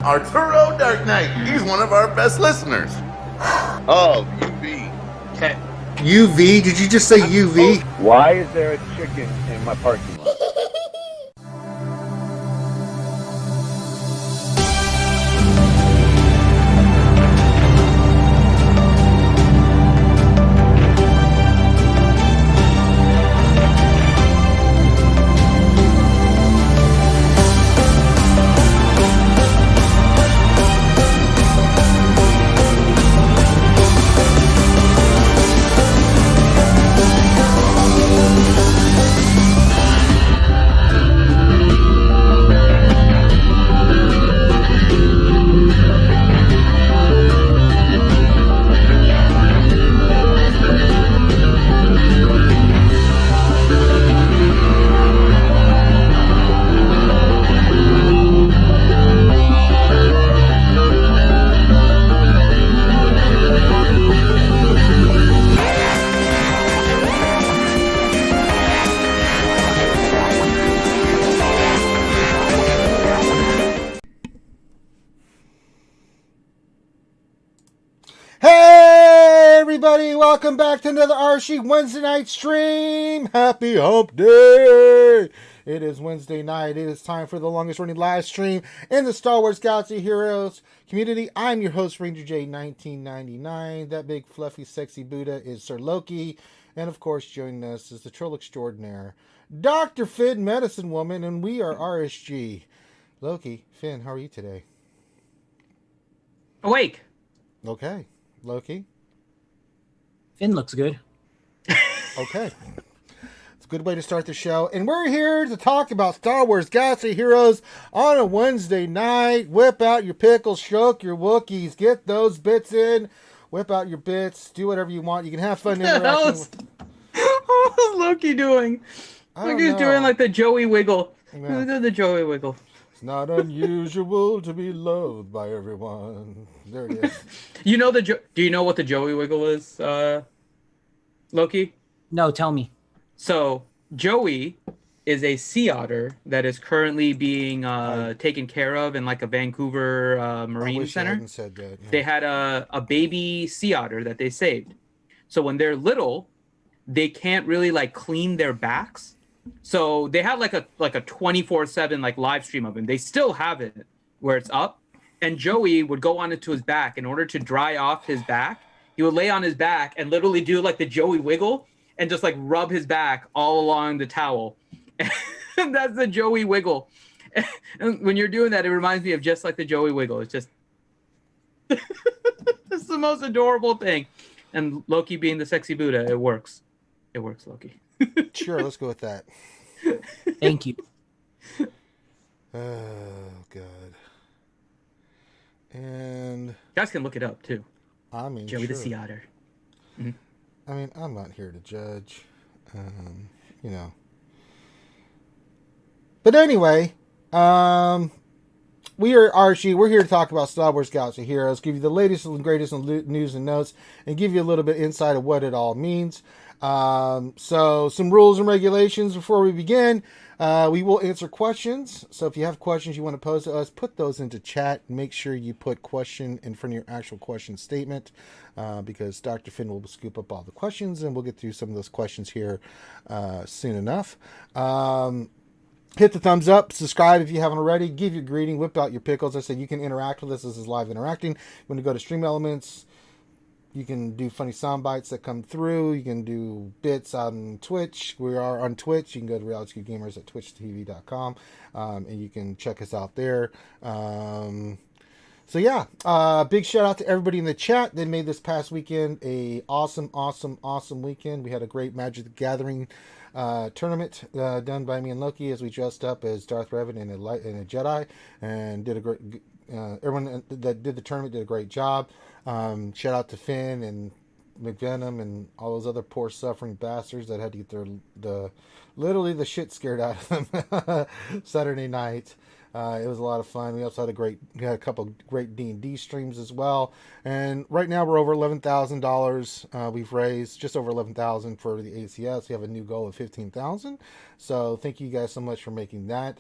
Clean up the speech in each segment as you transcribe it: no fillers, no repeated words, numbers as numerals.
Arturo Dark Knight. He's one of our best listeners. Oh, UV. Okay. UV? Did you just say UV? Why is there a chicken in my parking lot? Welcome back to another Archie Wednesday night stream. Happy Hump Day. It is Wednesday night. It is time for the longest running live stream in the Star Wars Galaxy Heroes community. I'm your host, Ranger J 1999. That big fluffy sexy Buddha is Sir Loki. And of course joining us is the troll extraordinaire, Dr. Finn Medicine Woman, and we are RSG. Loki, Finn, how are you today? Awake. Okay. Loki? Finn looks good. Okay. It's a good way to start the show. And we're here to talk about Star Wars Galaxy Heroes on a Wednesday night. Whip out your pickles, stroke your Wookiees, get those bits in, whip out your bits, do whatever you want. You can have fun interacting. What was Loki doing? Loki's doing like the Joey Wiggle. Yeah. The Joey Wiggle. It's not unusual to be loved by everyone. There it is. You know do you know what the Joey Wiggle is, Loki? No, tell me. So Joey is a sea otter that is currently being taken care of in like a Vancouver Marine Center. Said that, yeah. They had a baby sea otter that they saved. So when they're little, they can't really like clean their backs. So they had like a 24/7 like live stream of him. They still have it where it's up. And Joey would go onto his back in order to dry off his back. He would lay on his back and literally do like the Joey Wiggle and just like rub his back all along the towel. And that's the Joey Wiggle. And when you're doing that, it reminds me of just like the Joey Wiggle. It's just it's the most adorable thing. And Loki being the sexy Buddha, it works. It works, Loki. Sure, let's go with that. Thank you. Oh, God. And You guys can look it up too. I mean, Joey sure. the Sea Otter. Mm-hmm. I mean, I'm not here to judge, you know. But anyway, we are Archie. We're here to talk about Star Wars Galaxy Heroes, give you the latest and greatest news and notes, and give you a little bit insight of what it all means. So some rules and regulations before we begin. We will answer questions. So if you have questions you want to pose to us, put those into chat. Make sure you put question in front of your actual question statement, because Dr. Finn will scoop up all the questions, and we'll get through some of those questions here soon enough. Hit the thumbs up, subscribe if you haven't already, give your greeting, whip out your pickles. I said you can interact with us. This is live interacting. When you go to Stream Elements, you can do funny sound bites that come through. You can do bits on Twitch. We are on Twitch. You can go to RealityScoopGamers at twitchtv.com, and you can check us out there. So yeah, big shout out to everybody in the chat. They made this past weekend a awesome weekend. We had a great Magic the Gathering tournament done by me and Loki as we dressed up as Darth Revan and a Jedi, and did a great. Everyone that did the tournament did a great job. Shout out to Finn and McVenom and all those other poor suffering bastards that had to get literally the shit scared out of them Saturday night. It was a lot of fun. We also had a couple of great D&D streams as well. And right now we're over $11,000. We've raised just over $11,000 for the ACS. We have a new goal of $15,000. So thank you guys so much for making that.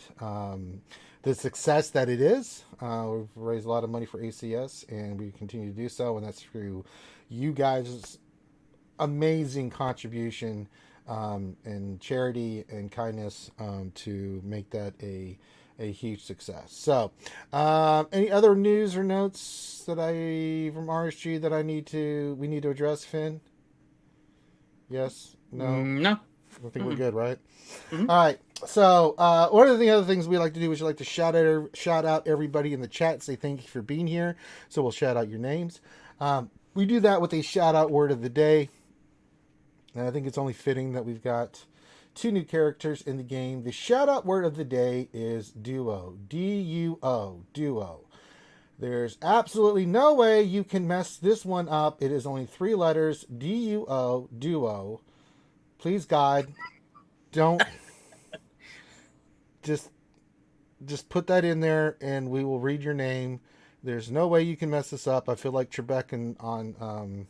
the success that it is. We've raised a lot of money for ACS, and we continue to do so, and that's through you guys' amazing contribution and charity and kindness to make that a huge success. So, any other news or notes that from RSG that we need to address, Finn? Yes? No? No. I think we're good, right? Mm-hmm. All right. So, one of the other things we like to do is we like to shout out everybody in the chat, say thank you for being here. So we'll shout out your names. We do that with a shout out word of the day. And I think it's only fitting that we've got 2 new characters in the game. The shout out word of the day is duo. D-U-O. Duo. There's absolutely no way you can mess this one up. It is only 3 letters. D-U-O. Duo. Please, God, don't just put that in there and we will read your name. There's no way you can mess this up. I feel like Trebek on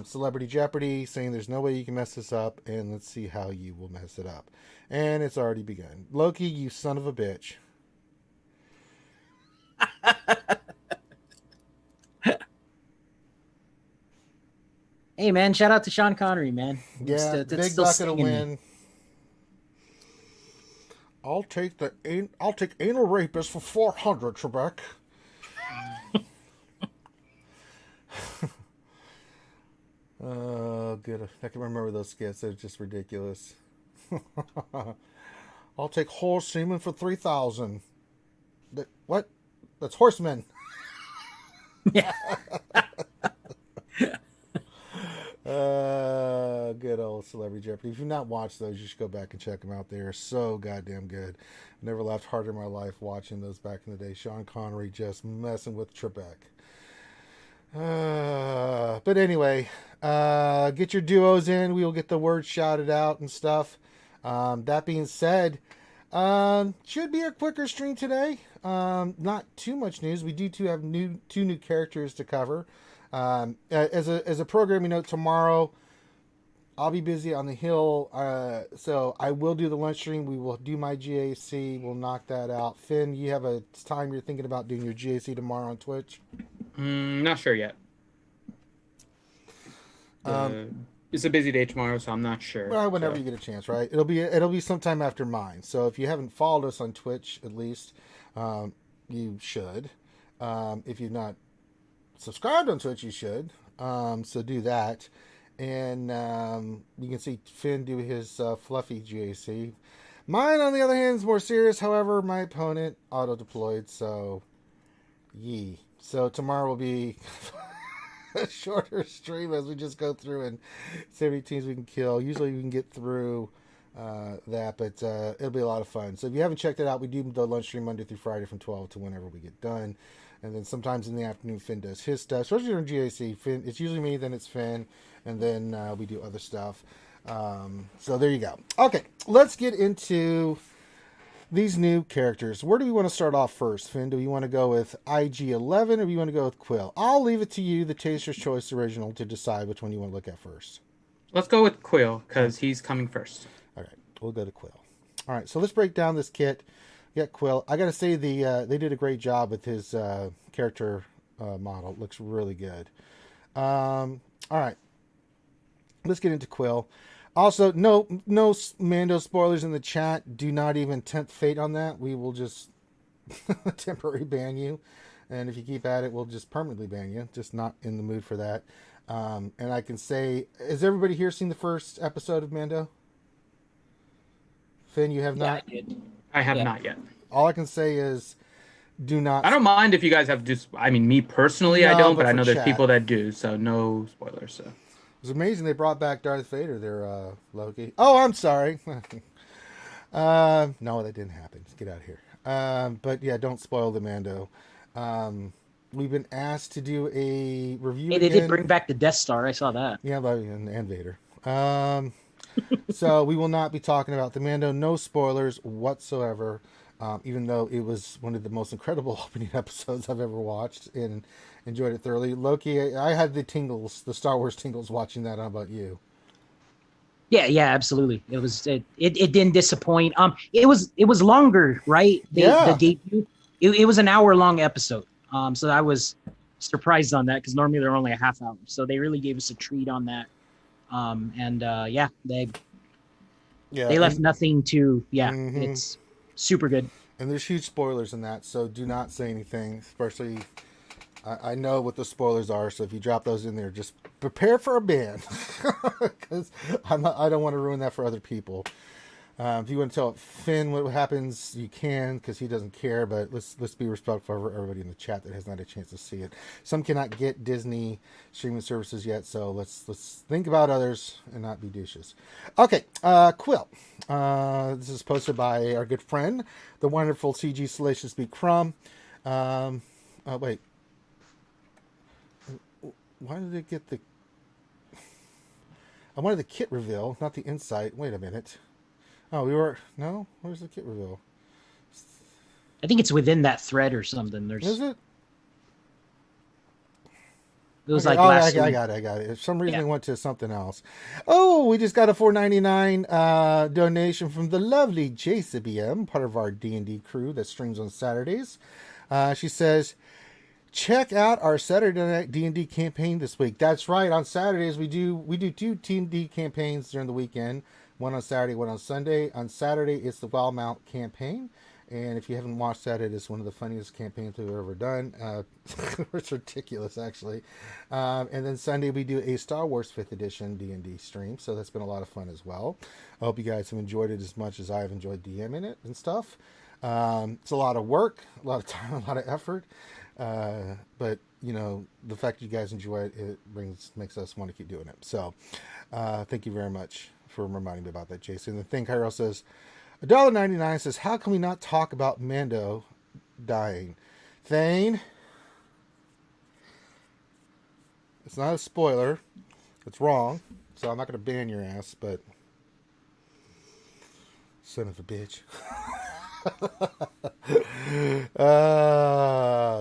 Celebrity Jeopardy saying there's no way you can mess this up, and let's see how you will mess it up. And it's already begun. Loki, you son of a bitch. Hey, man, shout out to Sean Connery, man. Yeah, big bucket of win. I'll take anal rapist for 400, Trebek. Oh, good. I can remember those skits. They're just ridiculous. I'll take horse semen for 3,000. What? That's horsemen. Yeah. Good old Celebrity Jeopardy. If you've not watched those, you should go back and check them out. They are so goddamn good. Never laughed harder in my life watching those back in the day. Sean Connery just messing with Trebek. But anyway, get your duos in. We will get the word shouted out and stuff. That being said, should be a quicker stream today. Not too much news. We do have 2 new characters to cover. As a programming note, tomorrow I'll be busy on the Hill, so I will do the lunch stream. We will do my GAC. We'll knock that out. Finn, you have a time you're thinking about doing your GAC tomorrow on Twitch? Not sure yet. It's a busy day tomorrow, so I'm not sure. Well, whenever you get a chance, right? It'll be sometime after mine. So if you haven't followed us on Twitch, at least you should. If you've not subscribed on Twitch, you should. So do that. And you can see Finn do his fluffy GAC. Mine, on the other hand, is more serious. However, my opponent auto-deployed, so yee. So tomorrow will be a shorter stream as we just go through and see how many teams we can kill. Usually we can get through that, but it'll be a lot of fun. So if you haven't checked it out, we do the lunch stream Monday through Friday from 12 to whenever we get done. And then sometimes in the afternoon, Finn does his stuff, especially during GAC. Finn, it's usually me, then it's Finn, and then we do other stuff. So there you go. Okay, let's get into these new characters. Where do we want to start off first, Finn? Do we want to go with IG-11 or do we want to go with Quill? I'll leave it to you, the Taster's Choice original, to decide which one you want to look at first. Let's go with Quill, because he's coming first. All right, we'll go to Quill. All right, so let's break down this kit. Yeah, Quill. I got to say, they did a great job with his character model. It looks really good. All right, let's get into Quill. Also, no Mando spoilers in the chat. Do not even tempt fate on that. We will just temporarily ban you. And if you keep at it, we'll just permanently ban you. Just not in the mood for that. And I can say, has everybody here seen the first episode of Mando? Finn, you have not? I did. I have not yet. All I can say is, do not... I don't mind if you guys have just... I mean, me personally, No, I don't, but but I for know there's chat. people that do, so no spoilers. So It was amazing they brought back Darth Vader there, Loki. Oh, I'm sorry. No, that didn't happen. Let's get out of here. But yeah, don't spoil the Mando. We've been asked to do a review Hey, they again. did bring back the Death Star. I saw that. Yeah, and Vader. So we will not be talking about the Mando. No spoilers whatsoever. Even though it was one of the most incredible opening episodes I've ever watched and enjoyed it thoroughly. Loki, I had the tingles, the Star Wars tingles watching that. How about you? Yeah, absolutely. It didn't disappoint. It was longer, right? The Yeah. debut. It was an hour-long episode. So I was surprised on that because normally they're only a half hour. So they really gave us a treat on that. And yeah, Yeah. they left nothing to. Yeah, Mhm. it's super good. And there's huge spoilers in that, so do not say anything. Especially, I know what the spoilers are, so if you drop those in there, just prepare for a ban, because I don't want to ruin that for other people. If you want to tell Finn what happens, you can, because he doesn't care. But let's be respectful for everybody in the chat that has not had a chance to see it. Some cannot get Disney streaming services yet, so let's think about others and not be douches. Okay, Quill. This is posted by our good friend, the wonderful CG Salacious B. Crumb. Wait. Why did it get the... I wanted the kit reveal, not the insight. Wait a minute. Oh, we were... No? Where's the kit reveal? I think it's within that thread or something. Is it? It was Okay. like last I week. got it. For some reason, Yeah. I went to something else. Oh, we just got a $4.99 donation from the lovely JCBM, part of our D&D crew that streams on Saturdays. She says, check out our Saturday night D&D campaign this week. That's right. On Saturdays, we do two D&D campaigns during the weekend. One on Saturday, one on Sunday. On Saturday, it's the Wild Mount campaign. And if you haven't watched that, it is one of the funniest campaigns we've ever done. It's ridiculous, actually. And then Sunday, we do a Star Wars 5th Edition D&D stream. So that's been a lot of fun as well. I hope you guys have enjoyed it as much as I have enjoyed DMing it and stuff. It's a lot of work, a lot of time, a lot of effort. But, you know, the fact you guys enjoy it, makes us want to keep doing it. So thank you very much for reminding me about that, Jason. The thing Cairo says, $1.99 says, how can we not talk about Mando dying? Thane, it's not a spoiler. It's wrong. So I'm not going to ban your ass, but son of a bitch.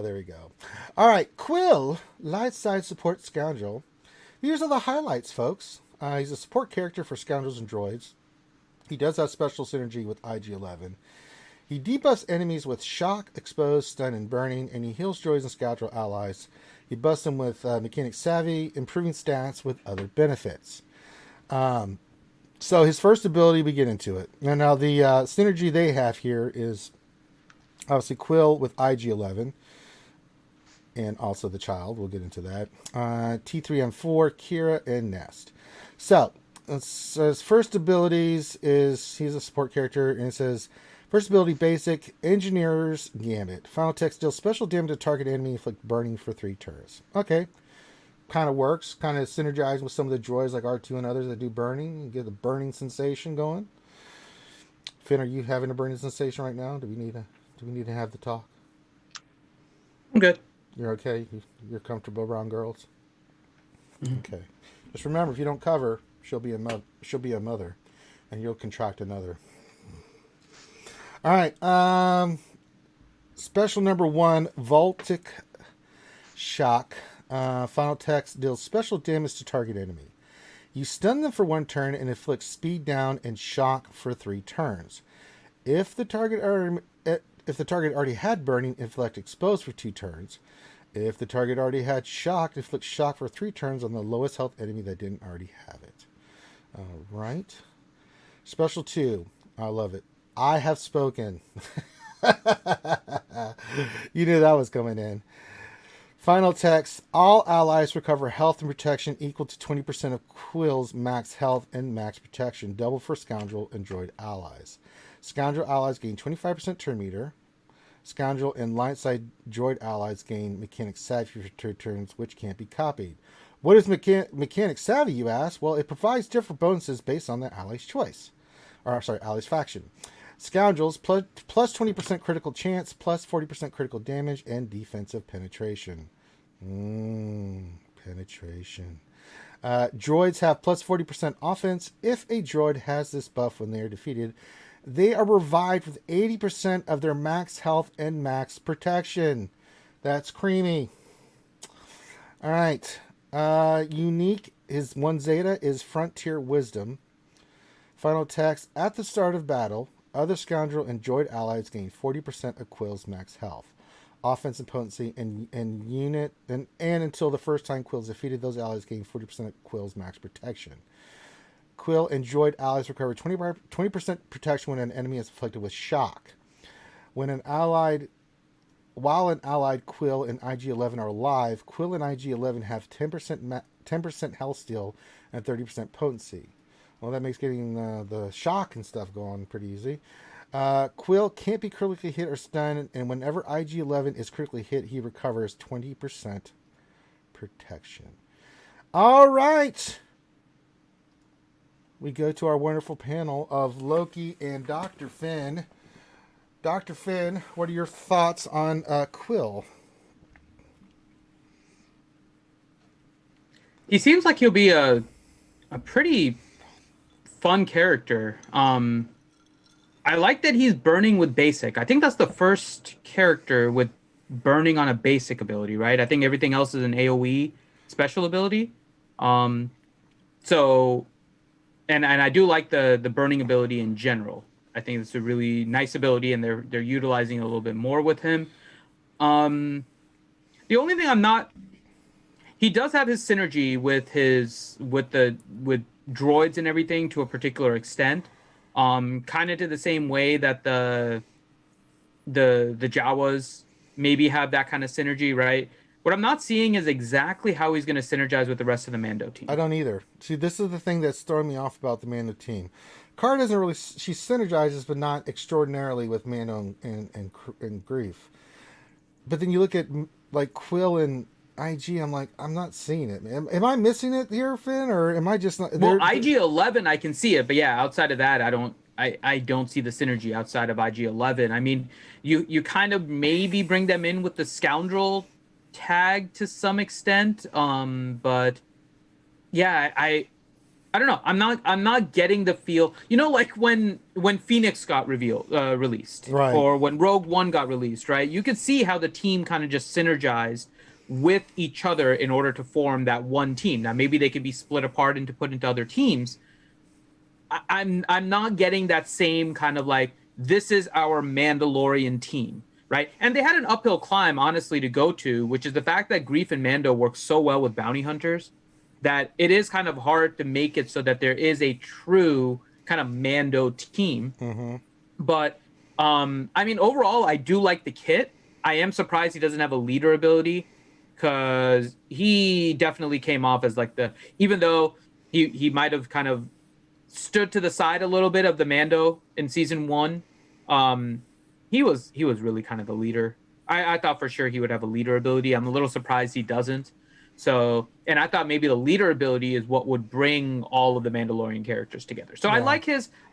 There we go. All right, Quill, light side support scoundrel. Here's all the highlights, folks. He's a support character for Scoundrels and Droids. He does have special synergy with IG-11. He debuffs enemies with shock, expose, stun, and burning, and he heals droids and scoundrel allies. He buffs them with mechanic savvy, improving stats with other benefits. So his first ability, we get into it. Now the synergy they have here is obviously Quill with IG-11. And also the child. We'll get into that. T3M4, Kira, and Nest. So his first abilities is he's a support character, and it says first ability basic Engineer's Gambit. Final text deals special damage to target enemy, inflict burning for 3 turns. Okay, kind of works. Kind of synergized with some of the droids like R2 and others that do burning. You get the burning sensation going. Finn, are you having a burning sensation right now? Do we need to have the talk? I'm good. You're okay? You're comfortable around girls? Mm-hmm. Okay. Just remember, if you don't cover, she'll be a mother, and you'll contract another. All right. Special number 1, Vaultic Shock. Final text deals special damage to target enemy. You stun them for 1 turn and inflict speed down and shock for 3 turns. If the target already had burning, inflict expose for 2 turns. If the target already had shock, inflict shock for 3 turns on the lowest health enemy that didn't already have it. All right. Special 2. I love it. I have spoken. You knew that was coming in. Final text. All allies recover health and protection equal to 20% of Quill's max health and max protection. Double for Scoundrel and Droid allies. Scoundrel allies gain 25% turn meter. Scoundrel and light side droid allies gain mechanic savvy for 2 turns, which can't be copied. What is mechanic savvy, you ask? Well, it provides different bonuses based on the ally's choice. Ally's faction. Scoundrels plus 20% critical chance, plus 40% critical damage, and defensive penetration. Penetration. Droids have plus 40% offense. If a droid has this buff when they are defeated, they are revived with 80% of their max health and max protection. That's creamy. All right. Unique is 1 Zeta is Frontier Wisdom. Final text: at the start of battle, other scoundrel and droid allies gain 40% of Quill's max health, offense and potency, and unit, and until the first time Quill is defeated, those allies gain 40% of Quill's max protection. Quill and droid allies recover 20% protection when an enemy is afflicted with shock. While an allied Quill and IG-11 are alive, Quill and IG-11 have 10% health steal and 30% potency. Well, that makes getting the shock and stuff go on pretty easy. Quill can't be critically hit or stunned, and whenever IG-11 is critically hit, he recovers 20% protection. All right. We go to our wonderful panel of Loki and Dr. Finn. Dr. Finn, what are your thoughts on Quill? He seems like he'll be a pretty fun character. I like that he's burning with basic. I think that's the first character with burning on a basic ability, right? I think everything else is an AoE special ability. So, and I do like the burning ability in general. I think it's a really nice ability, and they're utilizing it a little bit more with him. The only thing he does have his synergy with droids and everything to a particular extent. Kind of to the same way that the Jawas maybe have that kind of synergy, right? What I'm not seeing is exactly how he's going to synergize with the rest of the Mando team. I don't either. See, this is the thing that's throwing me off about the Mando team. Cara doesn't really... She synergizes, but not extraordinarily with Mando and Grief. But then you look at, like, Quill and IG, I'm like, I'm not seeing it. Am I missing it here, Finn? Or am I just not... Well, IG-11, I can see it. But yeah, outside of that, I don't see the synergy outside of IG-11. I mean, you kind of maybe bring them in with the scoundrel tag to some extent. But yeah, I don't know. I'm not getting the feel. You know, like when Phoenix got released, right, or when Rogue One got released, right? You could see how the team kind of just synergized with each other in order to form that one team. Now, maybe they could be split apart and put into other teams. I'm not getting that same kind of like, this is our Mandalorian team, right? And they had an uphill climb, honestly, to go to, which is the fact that Grief and Mando work so well with bounty hunters that it is kind of hard to make it so that there is a true kind of Mando team. Mm-hmm. But, I mean, overall, I do like the kit. I am surprised he doesn't have a leader ability, because he definitely came off as like even though he might have kind of stood to the side a little bit of the Mando in season 1, he was really kind of the leader. I thought for sure he would have a leader ability. I'm a little surprised he doesn't. So, and I thought maybe the leader ability is what would bring all of the Mandalorian characters together. So yeah.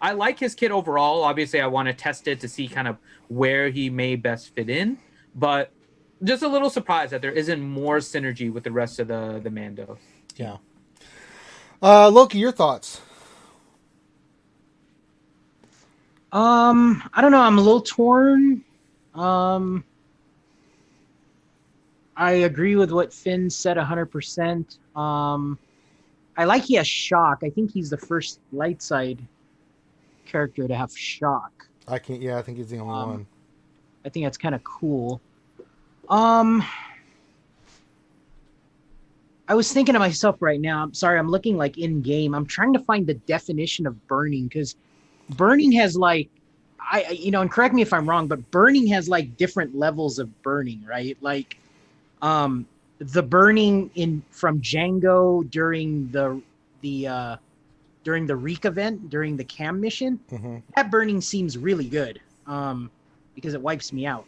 I like his kit overall. Obviously, I want to test it to see kind of where he may best fit in, but just a little surprised that there isn't more synergy with the rest of the Mando. Yeah. Loki, your thoughts? I don't know. I'm a little torn. I agree with what Finn said 100%. I like he has shock. I think he's the first light side character to have shock. I think he's the only one. I think that's kind of cool. I was thinking to myself right now, I'm sorry, I'm looking like in game. I'm trying to find the definition of burning, because burning has like, and correct me if I'm wrong, but burning has like different levels of burning, right? Like, the burning from Django during the Reek event, during the Cam mission, mm-hmm. that burning seems really good, because it wipes me out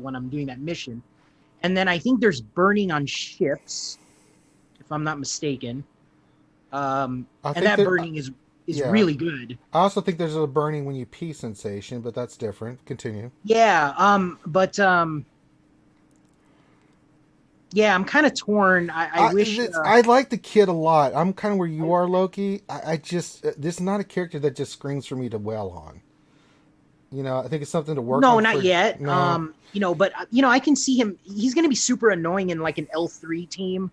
when I'm doing that mission. And then I think there's burning on ships, if I'm not mistaken. And that burning is really good. I also think there's a burning when you pee sensation, but that's different. Continue. Yeah, yeah, I'm kind of torn. I wish... I like the kid a lot. I'm kind of where you are, Loki. I just... this is not a character that just screams for me to wail on. You know, I think it's something to work on. No, not yet. No. But I can see him. He's going to be super annoying in like an L3 team.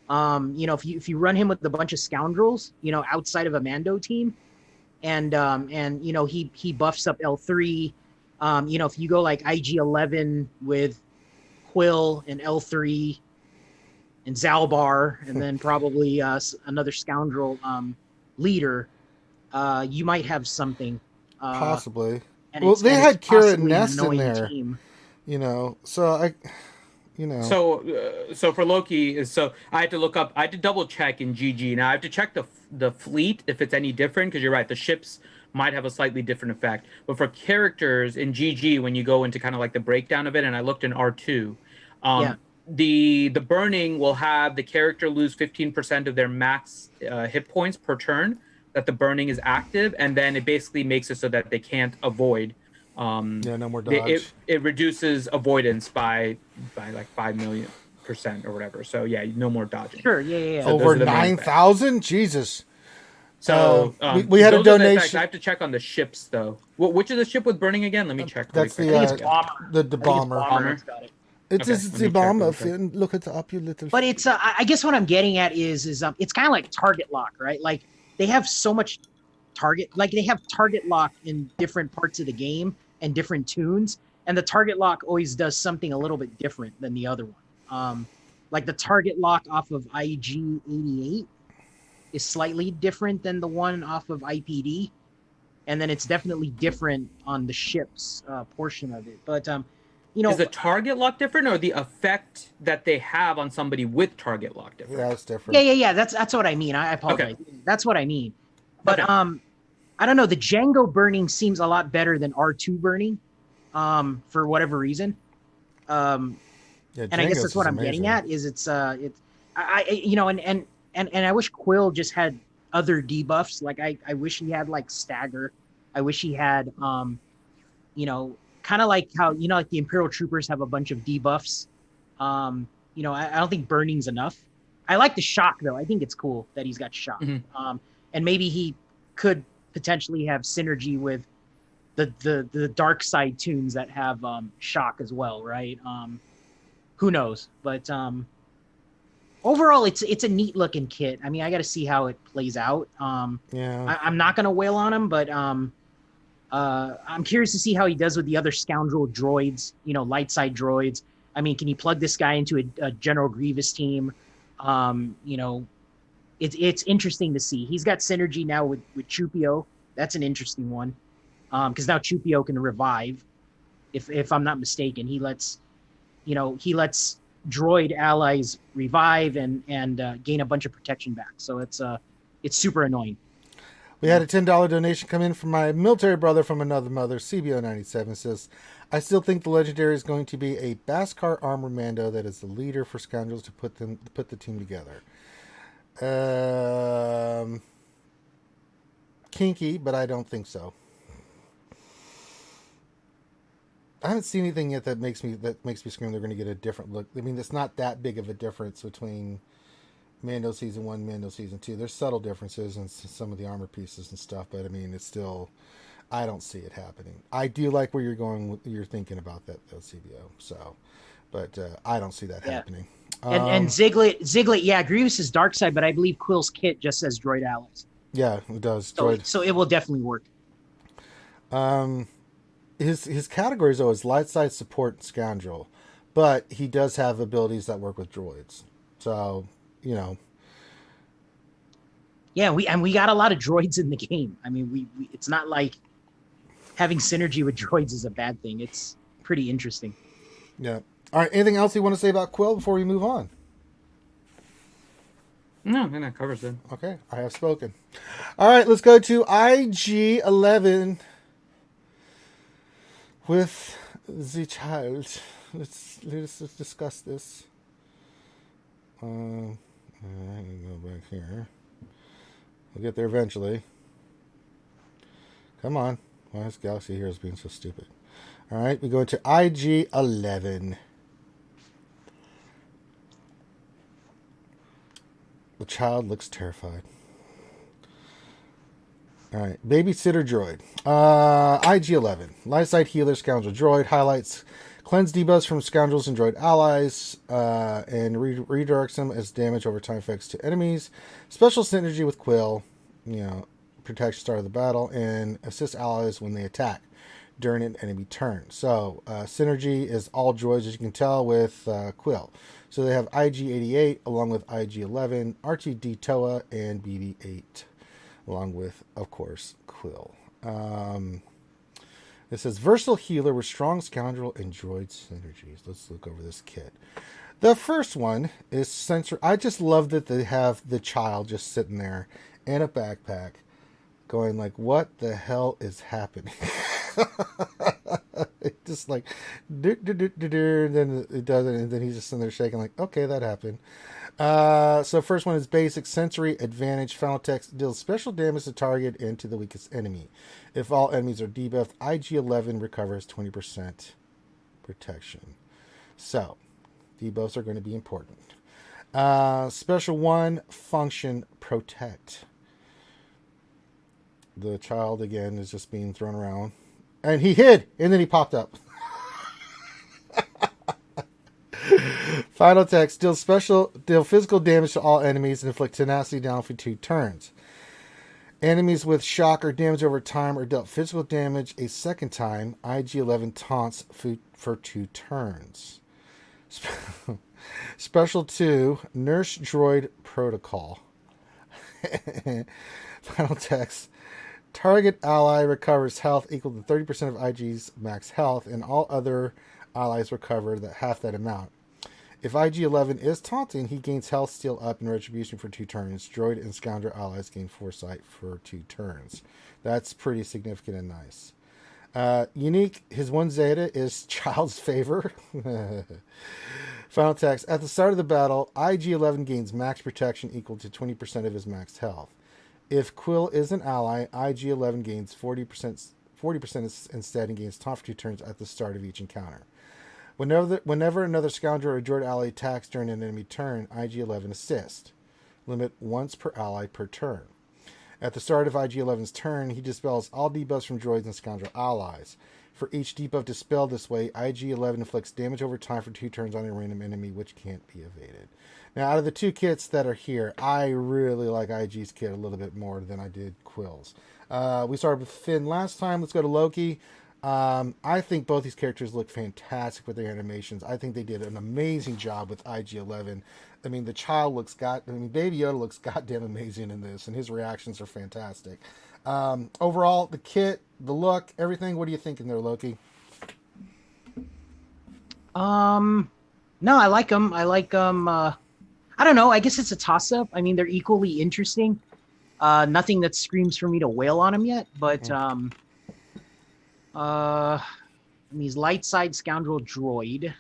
If you run him with a bunch of scoundrels, outside of a Mando team, and you know, he buffs up L3. You know, if you go like IG11 with Quill and L3 and Zalbar, and then probably another scoundrel leader, you might have something. Possibly. And Well, it's- they and had it's Kira possibly an Nest in annoying there, team. you know. So you know. So for Loki, so I had to look up. I had to double check in GG. Now I have to check the fleet if it's any different, because you're right, the ships might have a slightly different effect. But for characters in GG, when you go into kind of like the breakdown of it, and I looked in R2, Yeah. the burning will have the character lose 15% of their max hit points per turn that the burning is active, and then it basically makes it so that they can't avoid. Yeah, no more dodge. It reduces avoidance by like 5,000,000% or whatever. So yeah, no more dodging. Sure. Yeah. So Over those are the main 9,000? Jesus. So we had a those are the effects. donation. I have to check on the ships though. Which is the ship with burning again? Let me check. That's really the, quick. I think it's Bomber. the I think it's bomber. Bomber that's got it. It Okay, is let the me check bomber. real quick. Finn. Look it up, you little. But it's I guess what I'm getting at is it's kind of like target lock, right? Like they have so much they have target lock in different parts of the game and different tunes, and the target lock always does something a little bit different than the other one. Like the target lock off of IG88 is slightly different than the one off of IPD, and then it's definitely different on the ship's portion of it. But you know, Is the target lock different, or the effect that they have on somebody with target lock different? Yeah, it's different. yeah. That's what I mean. I apologize. Okay. That's what I mean. But Okay. I don't know. The Django burning seems a lot better than R2 burning, for whatever reason. Yeah, And I guess Django's that's what is I'm getting amazing. at. Is you know, and I wish Quill just had other debuffs. Like I wish he had like stagger. I wish he had you know, kind of like how, you know, like the Imperial Troopers have a bunch of debuffs. You know, I don't think burning's enough. I like the shock though. I think it's cool that he's got shock. Mhm. And maybe he could potentially have synergy with the dark side tunes that have shock as well, right? Who knows? But overall, it's a neat looking kit. I mean, I got to see how it plays out. Yeah. I'm not gonna wail on him, but I'm curious to see how he does with the other scoundrel droids. You know, light side droids. I mean, can you plug this guy into a General Grievous team? You know, it's interesting to see. He's got synergy now with Chupio. That's an interesting one, because now Chupio can revive. If I'm not mistaken, he lets droid allies revive and gain a bunch of protection back. So it's super annoying. We had a $10 donation come in from my military brother from another mother. CBO97 says, I still think the legendary is going to be a Beskar armor Mando that is the leader for scoundrels to put the team together. Kinky, but I don't think so. I haven't seen anything yet that makes me scream they're going to get a different look. I mean, it's not that big of a difference between Mando Season 1, Mando Season 2. There's subtle differences in some of the armor pieces and stuff, but I mean, it's still, I don't see it happening. I do like where you're going, you're thinking about that, though, CBO. So, but I don't see that happening. And Ziglet, yeah, Grievous is dark side, but I believe Quill's kit just says droid allies. Yeah, it does. So it will definitely work. His categories though is light side support and scoundrel, but he does have abilities that work with droids. So, you know. Yeah, we got a lot of droids in the game. I mean, we it's not like having synergy with droids is a bad thing. It's pretty interesting. Yeah. All right. Anything else you want to say about Quill before we move on? No, I think that covers it. Okay, I have spoken. All right, let's go to IG11 with the child. Let's discuss this. All right, go back here. We'll get there eventually. Come on. Why is Galaxy Heroes being so stupid? All right, we go to IG11. The child looks terrified. All right, babysitter droid. IG11. Light side healer scoundrel droid. Highlights cleanse debuffs from scoundrels and droid allies, and redirects them as damage over time effects to enemies. Special synergy with Quill. You know, protection start of the battle, and assist allies when they attack during an enemy turn. So synergy is all droids, as you can tell with Quill. So they have IG-88 along with IG-11, R2D Toa, and BB-8 along with, of course, Quill. It says versatile healer with strong scoundrel and droid synergies. Let's look over this kit. The first one is sensor. I just love that they have the child just sitting there in a backpack going like, what the hell is happening? It just like, and then it does it, and then he's just sitting there shaking like, okay, that happened. So first one is basic sensory advantage. Final text deals special damage to target and to the weakest enemy. If all enemies are debuffed, IG-11 recovers 20% protection. So debuffs are going to be important. Special 1 function protect. The child again is just being thrown around, and he hid, and then he popped up. Final text deal physical damage to all enemies and inflict tenacity down for 2 turns. Enemies with shock or damage over time are dealt physical damage a second time. IG-11 taunts for 2 turns. Special 2 nurse droid protocol. Final text. Target ally recovers health equal to 30% of IG's max health, and all other allies recover half that amount. If IG-11 is taunting, he gains health steal up and retribution for 2 turns. Droid and scoundrel allies gain foresight for 2 turns. That's pretty significant and nice. Unique, his 1 Zeta is child's favor. Final text. At the start of the battle, IG-11 gains max protection equal to 20% of his max health. If Quill is an ally, IG-11 gains 40% instead and gains taunt for 2 turns at the start of each encounter. Whenever another scoundrel or droid ally attacks during an enemy turn, IG-11 assists. Limit once per ally per turn. At the start of IG-11's turn, he dispels all debuffs from droids and scoundrel allies. For each debuff dispelled this way, IG-11 inflicts damage over time for 2 turns on a random enemy, which can't be evaded. Now, out of the 2 kits that are here, I really like IG's kit a little bit more than I did Quill's. We started with Finn last time. Let's go to Loki. I think both these characters look fantastic with their animations. I think they did an amazing job with IG-11. I mean, the child looks Baby Yoda looks goddamn amazing in this, and his reactions are fantastic. Overall, the kit, the look, everything. What are you thinking there, Loki? No, I like them. I don't know. I guess it's a toss-up. I mean, they're equally interesting. Nothing that screams for me to wail on them yet, but he's light side scoundrel droid.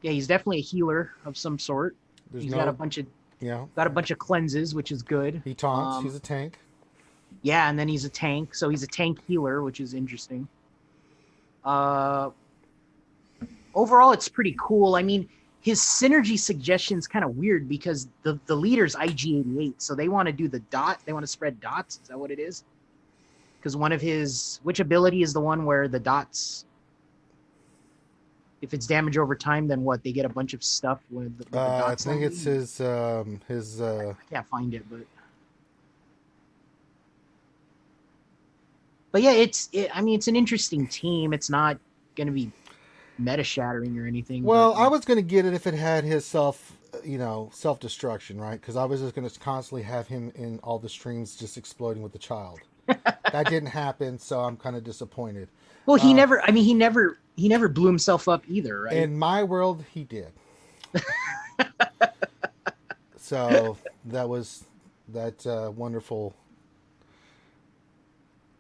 Yeah, he's definitely a healer of some sort. He's got a bunch of cleanses, which is good. He taunts. He's a tank. Yeah, and then he's a tank, so he's a tank healer, which is interesting. Overall, it's pretty cool. I mean, his synergy suggestion's kind of weird because the leader's IG-88, so they want to do the dot. They want to spread dots. Is that what it is? Because which ability is the one where the dots, if it's damage over time, then what? They get a bunch of stuff with the dots. I think it's his. I can't find it, but yeah, it's an interesting team. It's not going to be meta shattering or anything. Well, I was going to get it if it had his self-destruction, right? Because I was just going to constantly have him in all the streams just exploding with the child. That didn't happen, so I'm kind of disappointed. Well, he never blew himself up either, right? In my world, he did. So that wonderful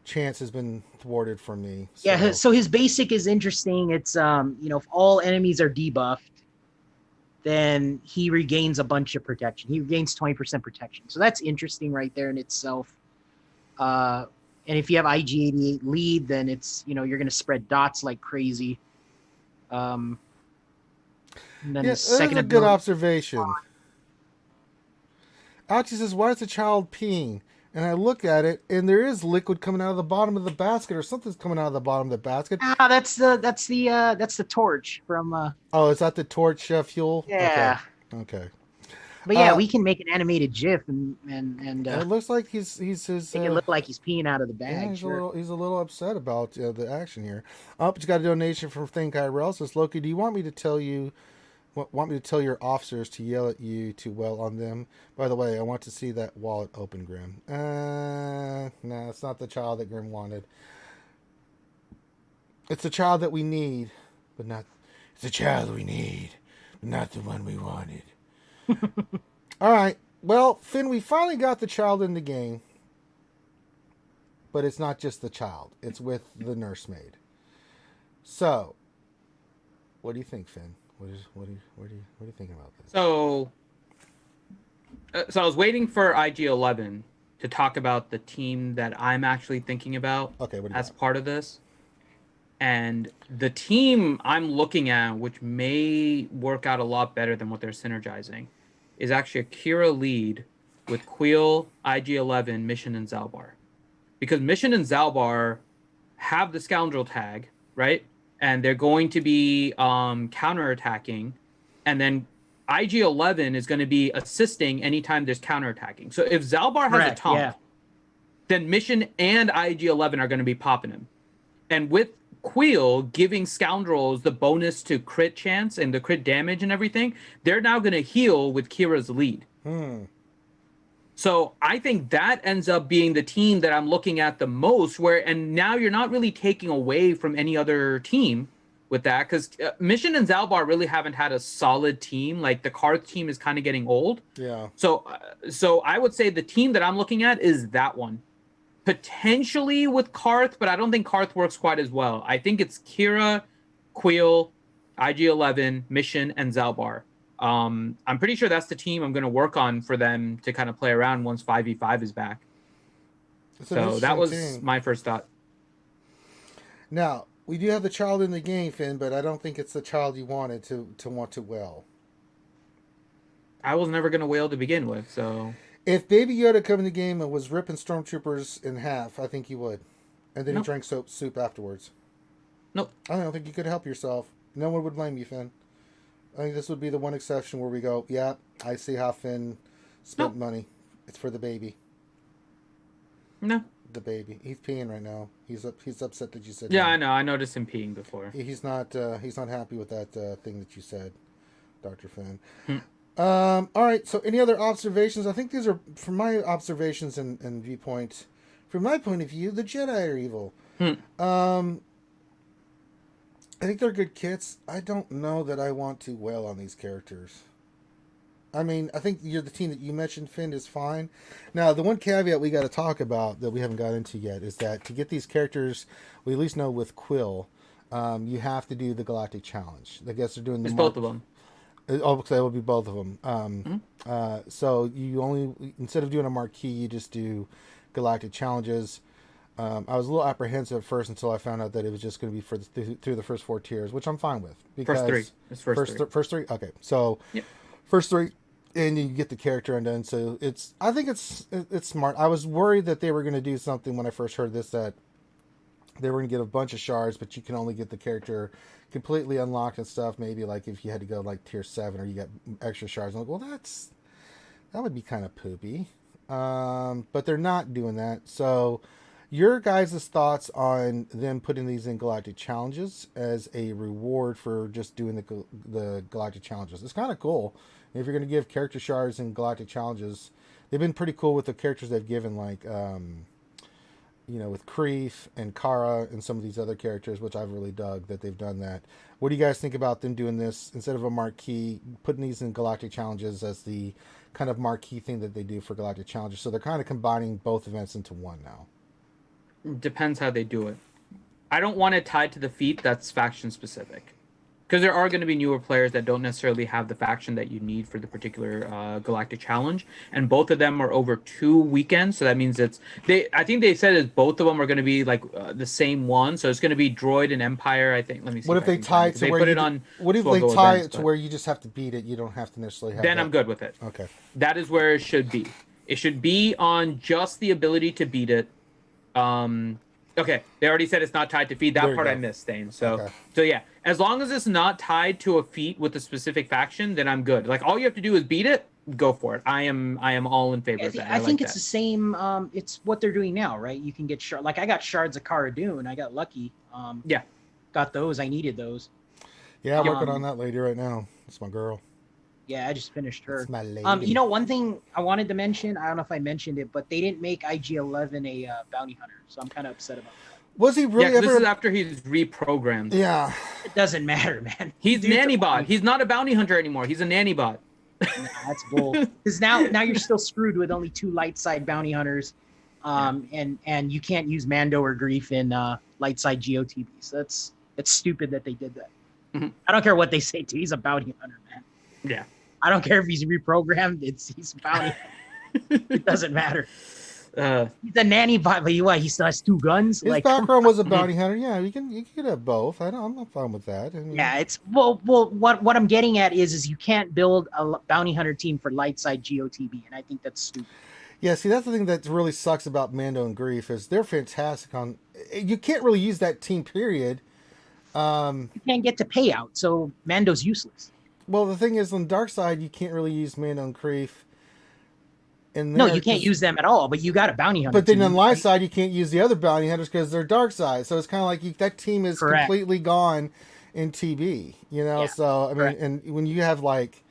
chance has been thwarted for me. So. Yeah, so his basic is interesting. It's if all enemies are debuffed, then he regains a bunch of protection. He regains 20% protection. So that's interesting right there in itself. And if you have IG-88 lead, then it's you're going to spread dots like crazy. And then that's a good observation. Ouchie says, "Why is the child peeing?" And I look at it, and there is liquid coming out of the bottom of the basket, or something's coming out of the bottom of the basket. That's the torch from. Oh, is that the torch fuel? Yeah. Okay. But yeah, we can make an animated GIF and it looks like he's his. make it look like he's peeing out of the Yeah, bag. he's Sure. a little upset about the action here. Oh, but you got a donation from Think IRL. Says Loki, do you want me to tell you? Want me to tell your officers to yell at you to well on them? By the way, I want to see that wallet open, Grim. No, it's not the child that Grim wanted. It's the child that we need, but not. It's the child we need, but not the one we wanted. All right. Well, Finn, we finally got the child in the game, but it's not just the child. It's with the nursemaid. So, what do you think, Finn? What do you think about this? So I was waiting for IG-11 to talk about the team that I'm actually thinking about as part of this. And the team I'm looking at, which may work out a lot better than what they're synergizing, is actually a Kira lead with Queel, IG-11, Mission, and Zalbar. Because Mission and Zalbar have the scoundrel tag, right? And they're going to be counterattacking. And then IG-11 is going to be assisting anytime there's counterattacking. So if Zalbar has a taunt, then Mission and IG-11 are going to be popping him. And with Queel giving scoundrels the bonus to crit chance and the crit damage and everything, they're now going to heal with Kira's lead. So I think that ends up being the team that I'm looking at the most, and now you're not really taking away from any other team with that, because Mission and Zalbar really haven't had a solid team. Like the Karth team is kind of getting old. Yeah. So I would say the team that I'm looking at is that one. Potentially with Karth, but I don't think Karth works quite as well. I think it's Kira, Queel, IG-11, Mission, and Zalbar. I'm pretty sure that's the team I'm going to work on for them to kind of play around once 5v5 is back. So that was my first thought. Now, we do have the child in the game, Finn, but I don't think it's the child you wanted to want to wail. I was never going to wail to begin with, so... If Baby Yoda come in the game and was ripping stormtroopers in half, I think you would. And then you drank soup afterwards. Nope. I don't think you could help yourself. No one would blame you, Finn. I think this would be the one exception where we go, yeah, I see how Finn spent money. It's for the baby. No. The baby. He's peeing right now. He's upset that you said Yeah, no. I know. I noticed him peeing before. He's not happy with that thing that you said, Dr. Finn. All right, so any other observations? I think these are, from my observations and viewpoint, from my point of view, the Jedi are evil. I think they're good kits. I don't know that I want to wail on these characters. I mean, I think the team that you mentioned, Finn, is fine. Now, the one caveat we got to talk about that we haven't got into yet is that to get these characters, we at least know with Quill, you have to do the Galactic Challenge. I guess they're doing the both of them. Oh, because that would be both of them. So you only, instead of doing a marquee, you just do Galactic Challenges. I was a little apprehensive at first until I found out that it was just going to be for through the first 4 tiers, which I'm fine with. Because First 3. It's first 3. Okay, so first 3, and you get the character undone. So I think it's smart. I was worried that they were going to do something when I first heard this, that they were going to get a bunch of shards, but you can only get the character completely unlocked and stuff. Maybe like if you had to go like tier 7 or you got extra shards. I'm like, well, that would be kind of poopy. But they're not doing that. So your guys' thoughts on them putting these in Galactic Challenges as a reward for just doing the Galactic Challenges. It's kind of cool. If you're going to give character shards in Galactic Challenges, they've been pretty cool with the characters they've given, like, with Kreef and Kara and some of these other characters, which I've really dug that they've done that. What do you guys think about them doing this instead of a marquee, putting these in Galactic Challenges as the kind of marquee thing that they do for Galactic Challenges? So they're kind of combining both events into one now. Depends how they do it. I don't want it tied to the feat that's faction specific, because there are going to be newer players that don't necessarily have the faction that you need for the particular Galactic Challenge, and both of them are over 2 weekends. So that means I think they said both of them are going to be like the same one. So it's going to be Droid and Empire. I think. Let me see. What if they tie it to where What if they tie it to where you just have to beat it? You don't have to necessarily have. Then I'm good with it. Okay. That is where it should be. It should be on just the ability to beat it. Okay, they already said it's not tied to feat. That part I missed, Stain. So yeah, as long as it's not tied to a feat with a specific faction, then I'm good. Like all you have to do is beat it, go for it. I am all in favor of that. I think it's the that. same. It's what they're doing now, right? You can get like I got shards of Cara Dune. I got lucky. Yeah. Got those. I needed those. Yeah, I'm working on that lady right now. It's my girl. Yeah, I just finished her. It's my lady. You know, one thing I wanted to mention, I don't know if I mentioned it, but they didn't make IG-11 a bounty hunter, so I'm kind of upset about that. Was he really Yeah, ever? this is after he's reprogrammed. Yeah. It doesn't matter, man. He's nanny bot. He's not a bounty hunter anymore. He's a nanny bot. Nah, that's bull. Because now you're still screwed with only 2 light side bounty hunters, and you can't use Mando or Grief in light side GOTB. So that's stupid that they did that. Mm-hmm. I don't care what they say. He's a bounty hunter, man. Yeah. I don't care if he's reprogrammed. He's a bounty. It doesn't matter. He's a nanny bot, but he still has 2 guns. His background was a bounty hunter. Yeah, you can have both. I'm not fine with that. I mean, yeah, it's what I'm getting at is you can't build a bounty hunter team for light side GOTB, and I think that's stupid. Yeah, see, that's the thing that really sucks about Mando and Grief is they're fantastic on. You can't really use that team. Period. You can't get to payout, so Mando's useless. Well, the thing is, on dark side, you can't really use Mando and Grief. No, you can't use them at all. But you got a bounty hunter. But then team, on light right? side, you can't use the other bounty hunters because they're dark side. So it's kind of like that team is Correct. completely gone in TB. You know, Yeah, so I mean, correct. and when you have like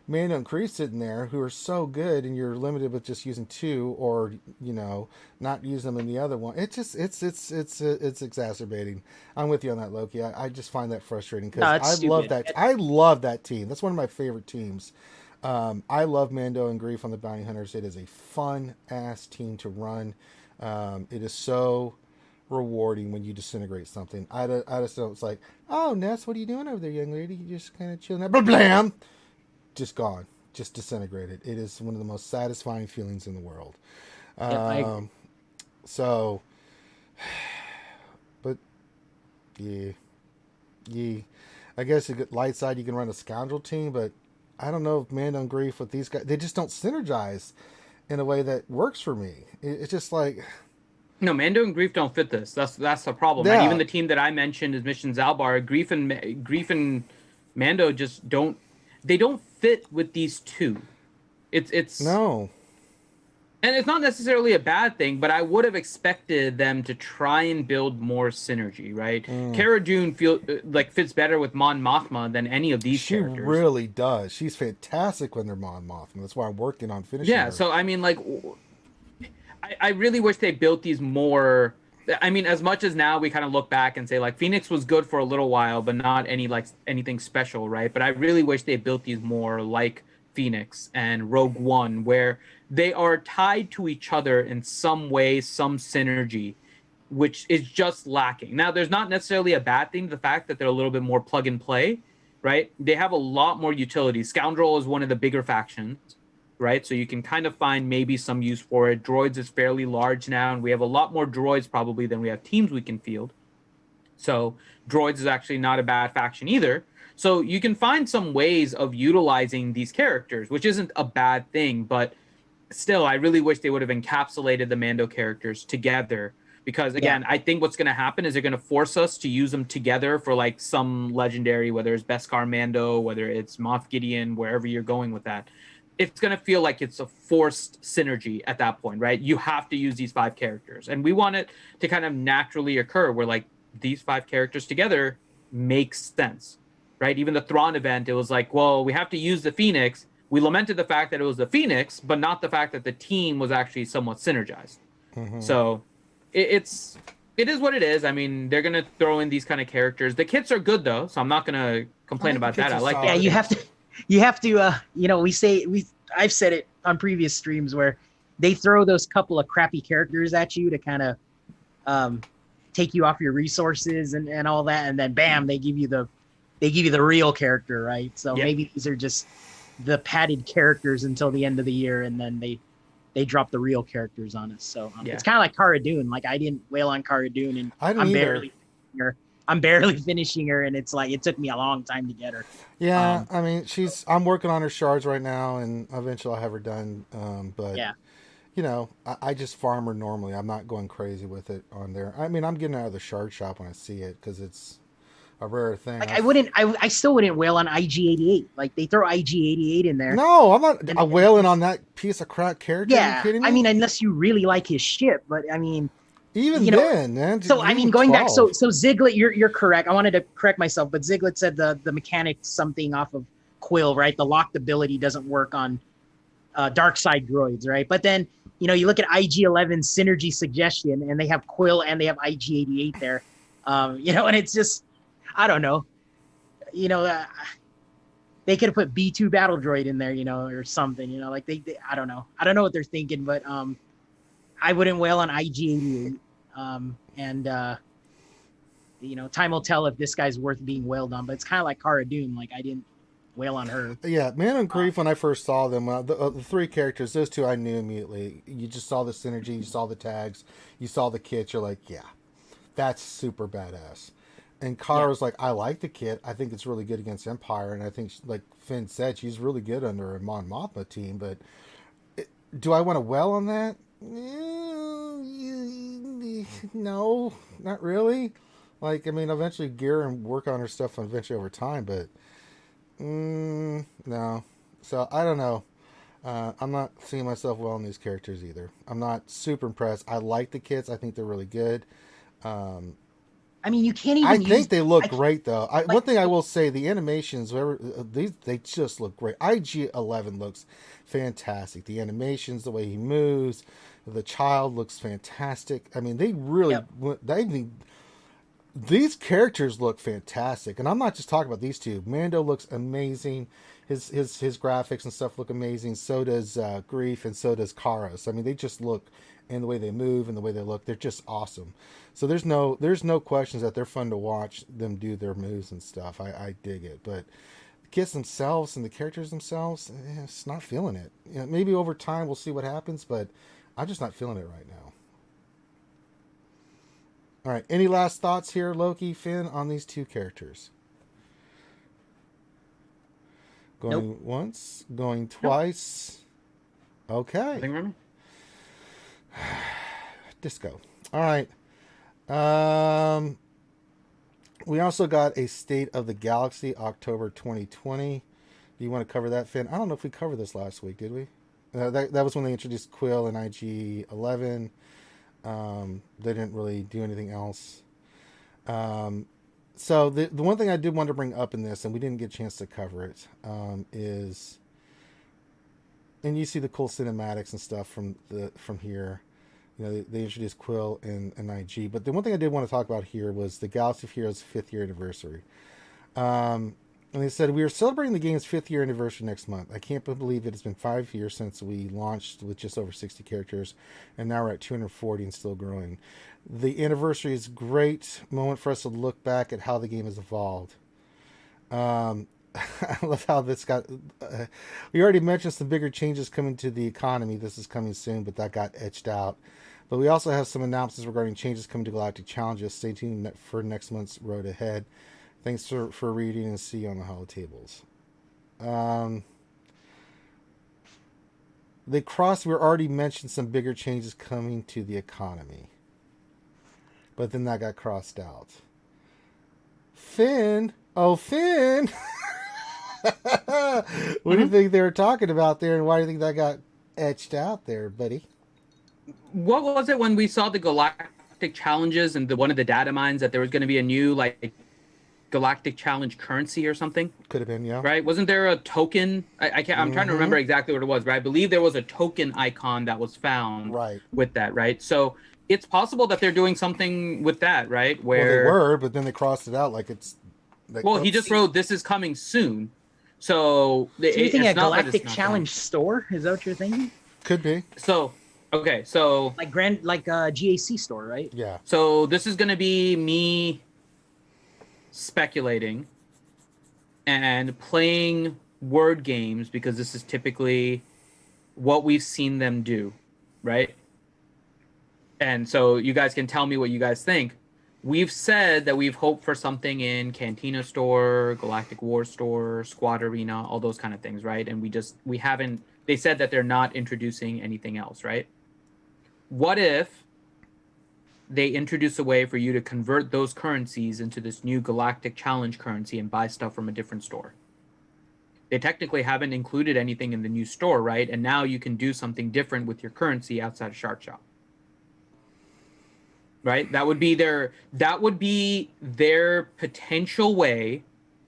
Mando and Grief sitting there who are so good, and you're limited with just using 2, or not use them in the other one, it's exacerbating. I'm with you on that, Loki. I just find that frustrating because I love that team. That's one of my favorite teams. I love Mando and Grief on the Bounty Hunters. It is a fun ass team to run. It is so rewarding when you disintegrate something. I just don't. It's like, oh, Ness, what are you doing over there, young lady? You just kind of chilling out. Blam, just gone, just disintegrated. It is one of the most satisfying feelings in the world. So, but yeah. I guess you get light side. You can run a scoundrel team, but I don't know if Mando and Grief with these guys, they just don't synergize in a way that works for me. It's just like... No, Mando and Grief don't fit this. That's the problem. Yeah. And even the team that I mentioned is Mission Zalbar. Grief and Mando just don't fit with these two. It's No. And it's not necessarily a bad thing, but I would have expected them to try and build more synergy, right? Cara Dune fits better with Mon Mothma than any of these characters. She really does. She's fantastic when they're Mon Mothma. That's why I'm working on finishing her. So I mean, I really wish they built these more. I mean, as much as now we kind of look back and say Phoenix was good for a little while, but not anything special, right? But I really wish they built these more like Phoenix and Rogue One, where they are tied to each other in some way, some synergy, which is just lacking. Now, there's not necessarily a bad thing, the fact that they're a little bit more plug and play, right? They have a lot more utility. Scoundrel is one of the bigger factions, right? So you can kind of find maybe some use for it. Droids is fairly large now, and we have a lot more droids probably than we have teams we can field. So droids is actually not a bad faction either. So you can find some ways of utilizing these characters, which isn't a bad thing, but still, I really wish they would have encapsulated the Mando characters together, because again, I think what's going to happen is they're going to force us to use them together for some legendary, whether it's Beskar Mando, whether it's Moff Gideon, wherever you're going with that. It's going to feel like it's a forced synergy at that point, right? You have to use these 5 characters, and we want it to kind of naturally occur where these 5 characters together makes sense, right? Even the Thrawn event, it was well, we have to use the Phoenix. We lamented the fact that it was the Phoenix, but not the fact that the team was actually somewhat synergized. Mm-hmm. So it is what it is. I mean, they're going to throw in these kind of characters. The kits are good, though, so I'm not going to complain about that. I like that. Yeah, you have to, I've said it on previous streams where they throw those couple of crappy characters at you to kind of take you off your resources and all that. And then bam, they give you the real character, right? So maybe these are just the padded characters until the end of the year, and then they drop the real characters on us. So it's kind of like Cara Dune. I didn't wail on Cara Dune, and I'm barely finishing her, and it's it took me a long time to get her. Yeah, I mean, I'm working on her shards right now, and eventually I'll have her done. But I just farm her normally. I'm not going crazy with it on there. I mean, I'm getting out of the shard shop when I see it because it's a rare thing. Like I still wouldn't wail on IG-88. Like they throw IG-88 in there. No, I'm not wailing on that piece of crap character. Are you kidding me? I mean, unless you really like his shit, but I mean, even then, man. So I mean, going 12. Back, so Ziglet, you're correct. I wanted to correct myself, but Ziglet said the mechanics something off of Quill, right? The locked ability doesn't work on dark side droids, right? But then you look at IG-11 synergy suggestion, and they have Quill and they have IG-88 there, and it's just I don't know, they could have put B2 battle droid in there, or something, like they I don't know what they're thinking, but I wouldn't wail on IG-88, time will tell if this guy's worth being wailed on. But it's kind of like Cara Dune, like I didn't wail on her. Yeah, Mando and Grief. When I first saw them, the three characters, those two I knew immediately. You just saw the synergy, you saw the tags, you saw the kits. You're like, yeah, that's super badass. And Kara's like, I like the kit. I think it's really good against Empire, and I think, like Finn said, she's really good under a Mon Mothma team. But do I want to wail on that? No, not really. Like, I mean, eventually gear and work on her stuff eventually over time, but no. So I don't know. I'm not seeing myself well in these characters either. I'm not super impressed. I like the kits. I think they're really good. I mean, you can't even. I think they look great, though. One thing I will say, the animations, they just look great. IG-11 looks fantastic. The animations, the way he moves, the child looks fantastic. I mean, they really, these characters look fantastic. And I'm not just talking about these two. Mando looks amazing. His graphics and stuff look amazing. So does Grief, and so does Kara. So, I mean, they just look, and the way they move and the way they look, they're just awesome. So there's no questions that they're fun to watch them do their moves and stuff. I dig it. But the kids themselves and the characters themselves, it's not feeling it. Maybe over time we'll see what happens, but I'm just not feeling it right now. All right. Any last thoughts here, Loki, Finn, on these two characters? Going once, going twice. Nope. Okay. Disco. All right. We also got a State of the Galaxy, October 2020. Do you want to cover that, Finn? I don't know if we covered this last week, did we? That was when they introduced Quill and IG-11. They didn't really do anything else. So the one thing I did want to bring up in this, and we didn't get a chance to cover it, is, and you see the cool cinematics and stuff from here. They introduced Quill and IG. But the one thing I did want to talk about here was the Galaxy of Heroes 5th year anniversary. And they said, we are celebrating the game's 5th year anniversary next month. I can't believe it has been 5 years since we launched with just over 60 characters. And now we're at 240 and still growing. The anniversary is a great moment for us to look back at how the game has evolved. I love how this got... we already mentioned some bigger changes coming to the economy. This is coming soon, but that got etched out. But we also have some announcements regarding changes coming to Galactic Challenges. Stay tuned for next month's Road Ahead. Thanks for reading, and see you on the holo tables. We already mentioned some bigger changes coming to the economy. But then that got crossed out. Finn! Oh, Finn! What do you think they were talking about there, and why do you think that got etched out there, buddy? What was it when we saw the Galactic Challenges and one of the data mines that there was going to be a new Galactic Challenge currency or something? Could have been, yeah. Right? Wasn't there a token? I can't. I'm trying to remember exactly what it was, but I believe there was a token icon that was found with that, right? So it's possible that they're doing something with that, right? Where they were, but then they crossed it out like it's. He just wrote, "This is coming soon." So you think a Galactic Challenge store? Is that what you're thinking? Could be. So like GAC store, right? Yeah. So this is going to be me speculating and playing word games, because this is typically what we've seen them do, right? And so you guys can tell me what you guys think. We've said that we've hoped for something in Cantina Store, Galactic War Store, Squad Arena, all those kind of things, right? And we haven't, they said that they're not introducing anything else, right? What if they introduce a way for you to convert those currencies into this new Galactic Challenge currency and buy stuff from a different store. They technically haven't included anything in the new store, right? And now you can do something different with your currency outside of Shark Shop. Right? That would be their potential way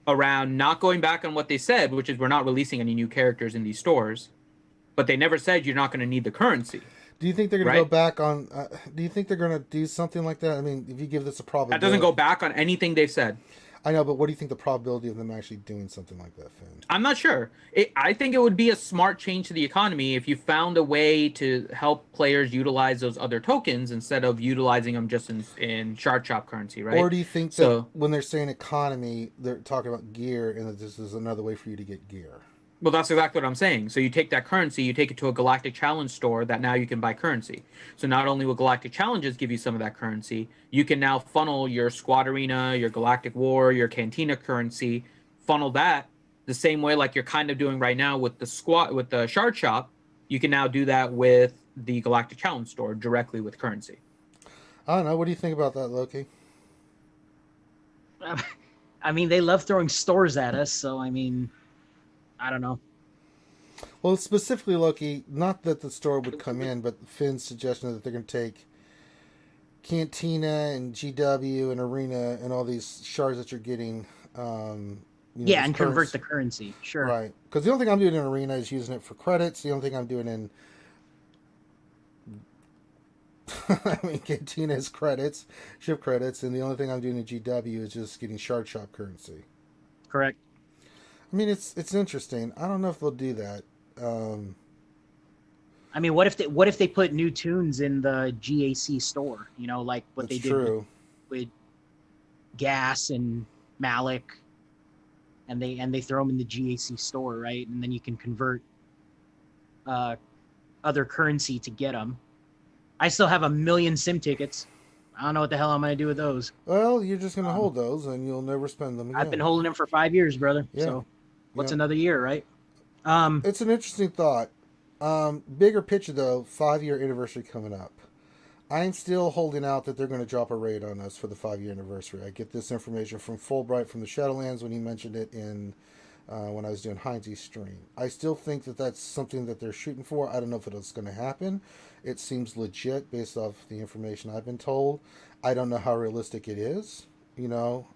around not going back on what they said, which is we're not releasing any new characters in these stores. But they never said you're not going to need the currency. Do you think they're going to go back on? Do you think they're going to do something like that? I mean, if you give this a probability, that doesn't go back on anything they've said. I know, but what do you think the probability of them actually doing something like that, Finn? I'm not sure. I think it would be a smart change to the economy if you found a way to help players utilize those other tokens instead of utilizing them just in Shard Shop currency, right? Or do you think that when they're saying economy, they're talking about gear, and that this is another way for you to get gear? Well, that's exactly what I'm saying. So you take that currency, you take it to a Galactic Challenge store that now you can buy currency. So not only will Galactic Challenges give you some of that currency, you can now funnel your Squad Arena, your Galactic War, your Cantina currency, funnel that the same way like you're kind of doing right now with the Shard Shop. You can now do that with the Galactic Challenge store directly with currency. I don't know. What do you think about that, Loki? I mean, they love throwing stores at us, so I mean, I don't know. Well, specifically, Loki, not that the store would come in, but Finn's suggestion that they're going to take Cantina and GW and Arena and all these shards that you're getting. And convert the currency. Sure. Right. Because the only thing I'm doing in Arena is using it for credits. The only thing I'm doing in Cantina is credits, ship credits, and the only thing I'm doing in GW is just getting Shard Shop currency. Correct. I mean, it's interesting. I don't know if they'll do that. I mean, what if they put new tunes in the GAC store? You know, like what they did with Gas and Malik, and they throw them in the GAC store, right? And then you can convert other currency to get them. I still have 1 million sim tickets. I don't know what the hell I'm going to do with those. Well, you're just going to hold those, and you'll never spend them again. I've been holding them for 5 years, brother. Yeah. So what's another year, right? It's an interesting thought. Bigger picture, though, 5-year anniversary coming up. I'm still holding out that they're going to drop a raid on us for the 5-year anniversary. I get this information from Fulbright from the Shadowlands when he mentioned it in when I was doing Heinz's stream. I still think that that's something that they're shooting for. I don't know if it's going to happen. It seems legit based off the information I've been told. I don't know how realistic it is. You know,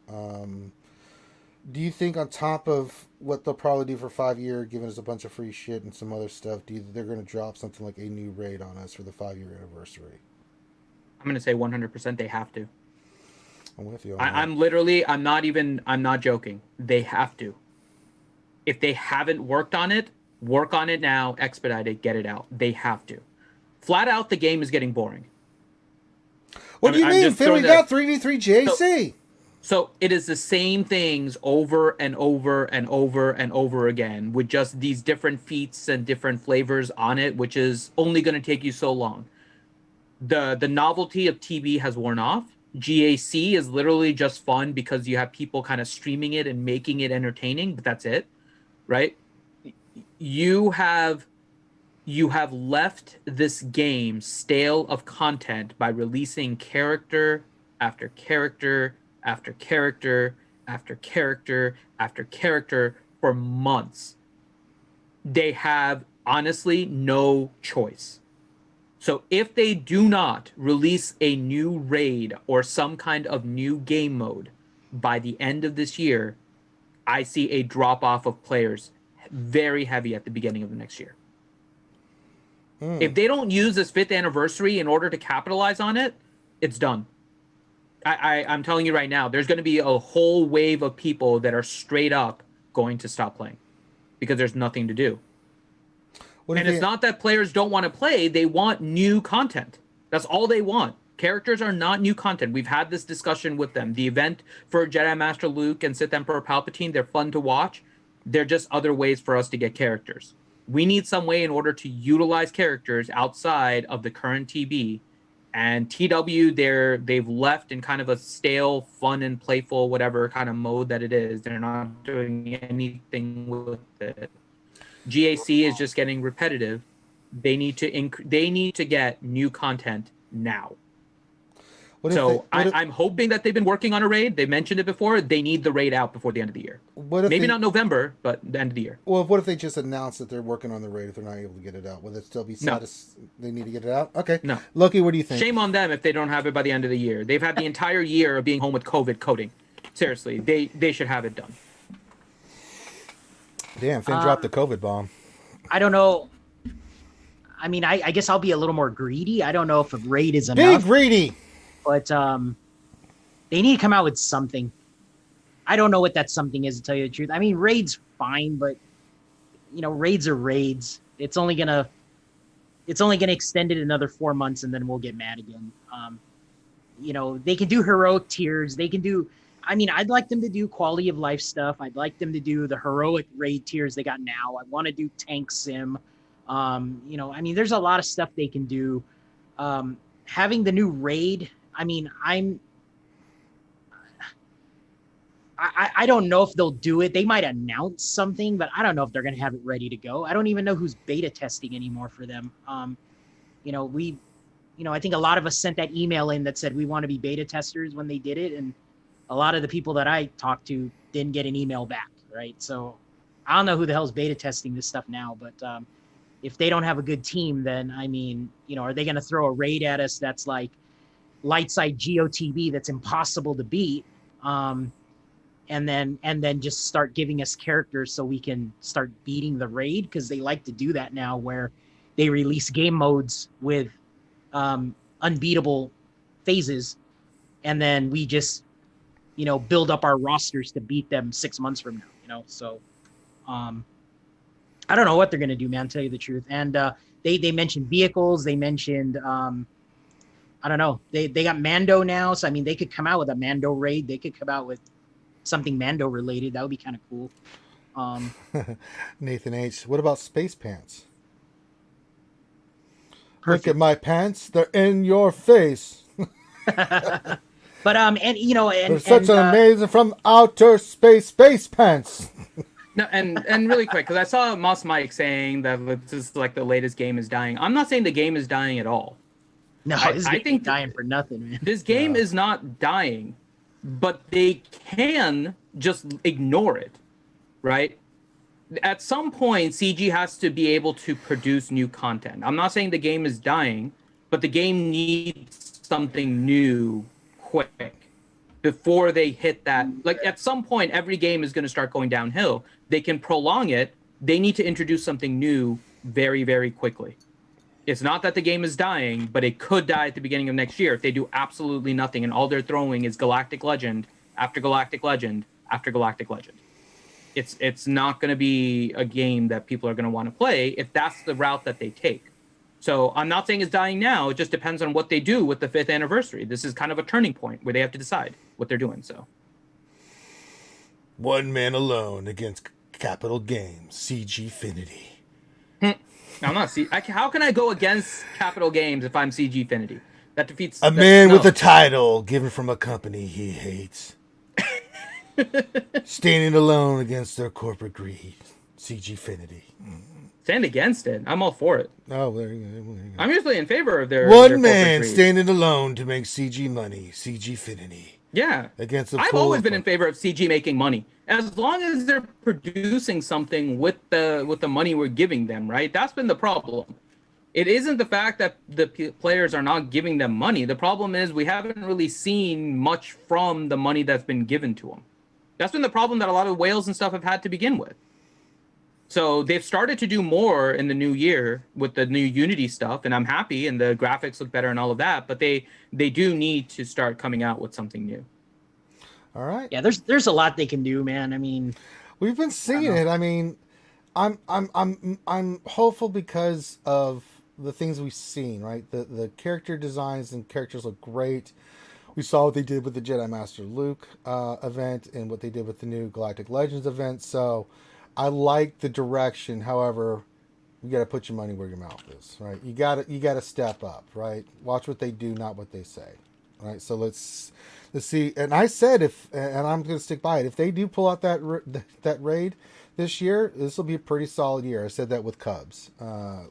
do you think on top of what they'll probably do for 5 years, giving us a bunch of free shit and some other stuff, do you think they're going to drop something like a new raid on us for the 5-year anniversary? I'm going to say 100% they have to. I'm with you. I'm not joking. They have to. If they haven't worked on it, work on it now, expedite it, get it out. They have to. Flat out, the game is getting boring. What do you mean, Phil? We got 3v3 JC. So it is the same things over and over and over and over again with just these different feats and different flavors on it, which is only going to take you so long. The novelty of TB has worn off. GAC is literally just fun because you have people kind of streaming it and making it entertaining, but that's it, right? You have left this game stale of content by releasing character after character after character after character after character for months. They have honestly no choice. So if they do not release a new raid or some kind of new game mode by the end of this year, I see a drop off of players very heavy at the beginning of the next year. If they don't use this 5th anniversary in order to capitalize on it, it's done. I'm telling you right now, there's going to be a whole wave of people that are straight up going to stop playing because there's nothing to do. And it's not that players don't want to play. They want new content. That's all they want. Characters are not new content. We've had this discussion with them. The event for Jedi Master Luke and Sith Emperor Palpatine, they're fun to watch. They're just other ways for us to get characters. We need some way in order to utilize characters outside of the current TB. And TW, they've left in kind of a stale, fun and playful, whatever kind of mode that it is. They're not doing anything with it. GAC is just getting repetitive. They need to get new content now. I'm hoping that they've been working on a raid. They mentioned it before. They need the raid out before the end of the year. Maybe not November, but the end of the year. Well, what if they just announce that they're working on the raid if they're not able to get it out? Will it still be They need to get it out? Okay. No. Loki, what do you think? Shame on them if they don't have it by the end of the year. They've had the entire year of being home with COVID coding. Seriously, they should have it done. Damn, Finn dropped the COVID bomb. I don't know. I mean, I guess I'll be a little more greedy. I don't know if a raid is enough. Be greedy! But they need to come out with something. I don't know what that something is, to tell you the truth. I mean, raids fine, but raids are raids. It's only gonna extend it another 4 months, and then we'll get mad again. They can do heroic tiers. They can do. I mean, I'd like them to do quality of life stuff. I'd like them to do the heroic raid tiers they got now. I want to do tank sim. I mean, there's a lot of stuff they can do. Having the new raid. I mean, I don't know if they'll do it. They might announce something, but I don't know if they're going to have it ready to go. I don't even know who's beta testing anymore for them. I think a lot of us sent that email in that said we want to be beta testers when they did it. And a lot of the people that I talked to didn't get an email back. Right. So I don't know who the hell's beta testing this stuff now, but if they don't have a good team, then I mean, are they going to throw a raid at us that's like light side GOTB that's impossible to beat, and then just start giving us characters so we can start beating the raid? Because they like to do that now, where they release game modes with unbeatable phases, and then we just build up our rosters to beat them 6 months from now. So I don't know what they're going to do, man, to tell you the truth. And they mentioned vehicles. They mentioned, I don't know. They got Mando now. So, I mean, they could come out with a Mando raid. They could come out with something Mando related. That would be kind of cool. Nathan H., what about space pants? Perfect. Look at my pants. They're in your face. But, they're such an amazing from outer space pants. No, and really quick, because I saw Moss Mike saying that this is like the latest game is dying. I'm not saying the game is dying at all. No, I think dying for nothing, man. This game is not dying, but they can just ignore it, right? At some point, CG has to be able to produce new content. I'm not saying the game is dying, but the game needs something new quick before they hit that. Like, at some point, every game is going to start going downhill. They can prolong it. They need to introduce something new very, very quickly. It's not that the game is dying, but it could die at the beginning of next year if they do absolutely nothing and all they're throwing is Galactic Legend after Galactic Legend after Galactic Legend. It's not going to be a game that people are going to want to play if that's the route that they take. So I'm not saying it's dying now. It just depends on what they do with the 5th anniversary. This is kind of a turning point where they have to decide what they're doing. So, one man alone against Capital Games, CG-finity. I'm not. How can I go against Capital Games if I'm CG-finity? That defeats a man with a title given from a company he hates. Standing alone against their corporate greed, CG-finity. Stand against it. I'm all for it. Oh, there you go. I'm usually in favor of their one man standing alone to make CG money, CG-finity. Yeah. Against the I've always been in favor of CG making money. As long as they're producing something with the money we're giving them, right? That's been the problem. It isn't the fact that the players are not giving them money. The problem is we haven't really seen much from the money that's been given to them. That's been the problem that a lot of whales and stuff have had to begin with. So they've started to do more in the new year with the new Unity stuff, and I'm happy, and the graphics look better and all of that, but they do need to start coming out with something new. All right. Yeah, there's a lot they can do, man. I mean, we've been seeing it. I mean, I'm hopeful because of the things we've seen, right? The character designs and characters look great. We saw what they did with the Jedi Master Luke event and what they did with the new Galactic Legends event. So I like the direction. However, you got to put your money where your mouth is, right? You got to step up, right? Watch what they do, not what they say, right? So let's see. And I said and I'm going to stick by it. If they do pull out that raid this year, this will be a pretty solid year. I said that with Cubs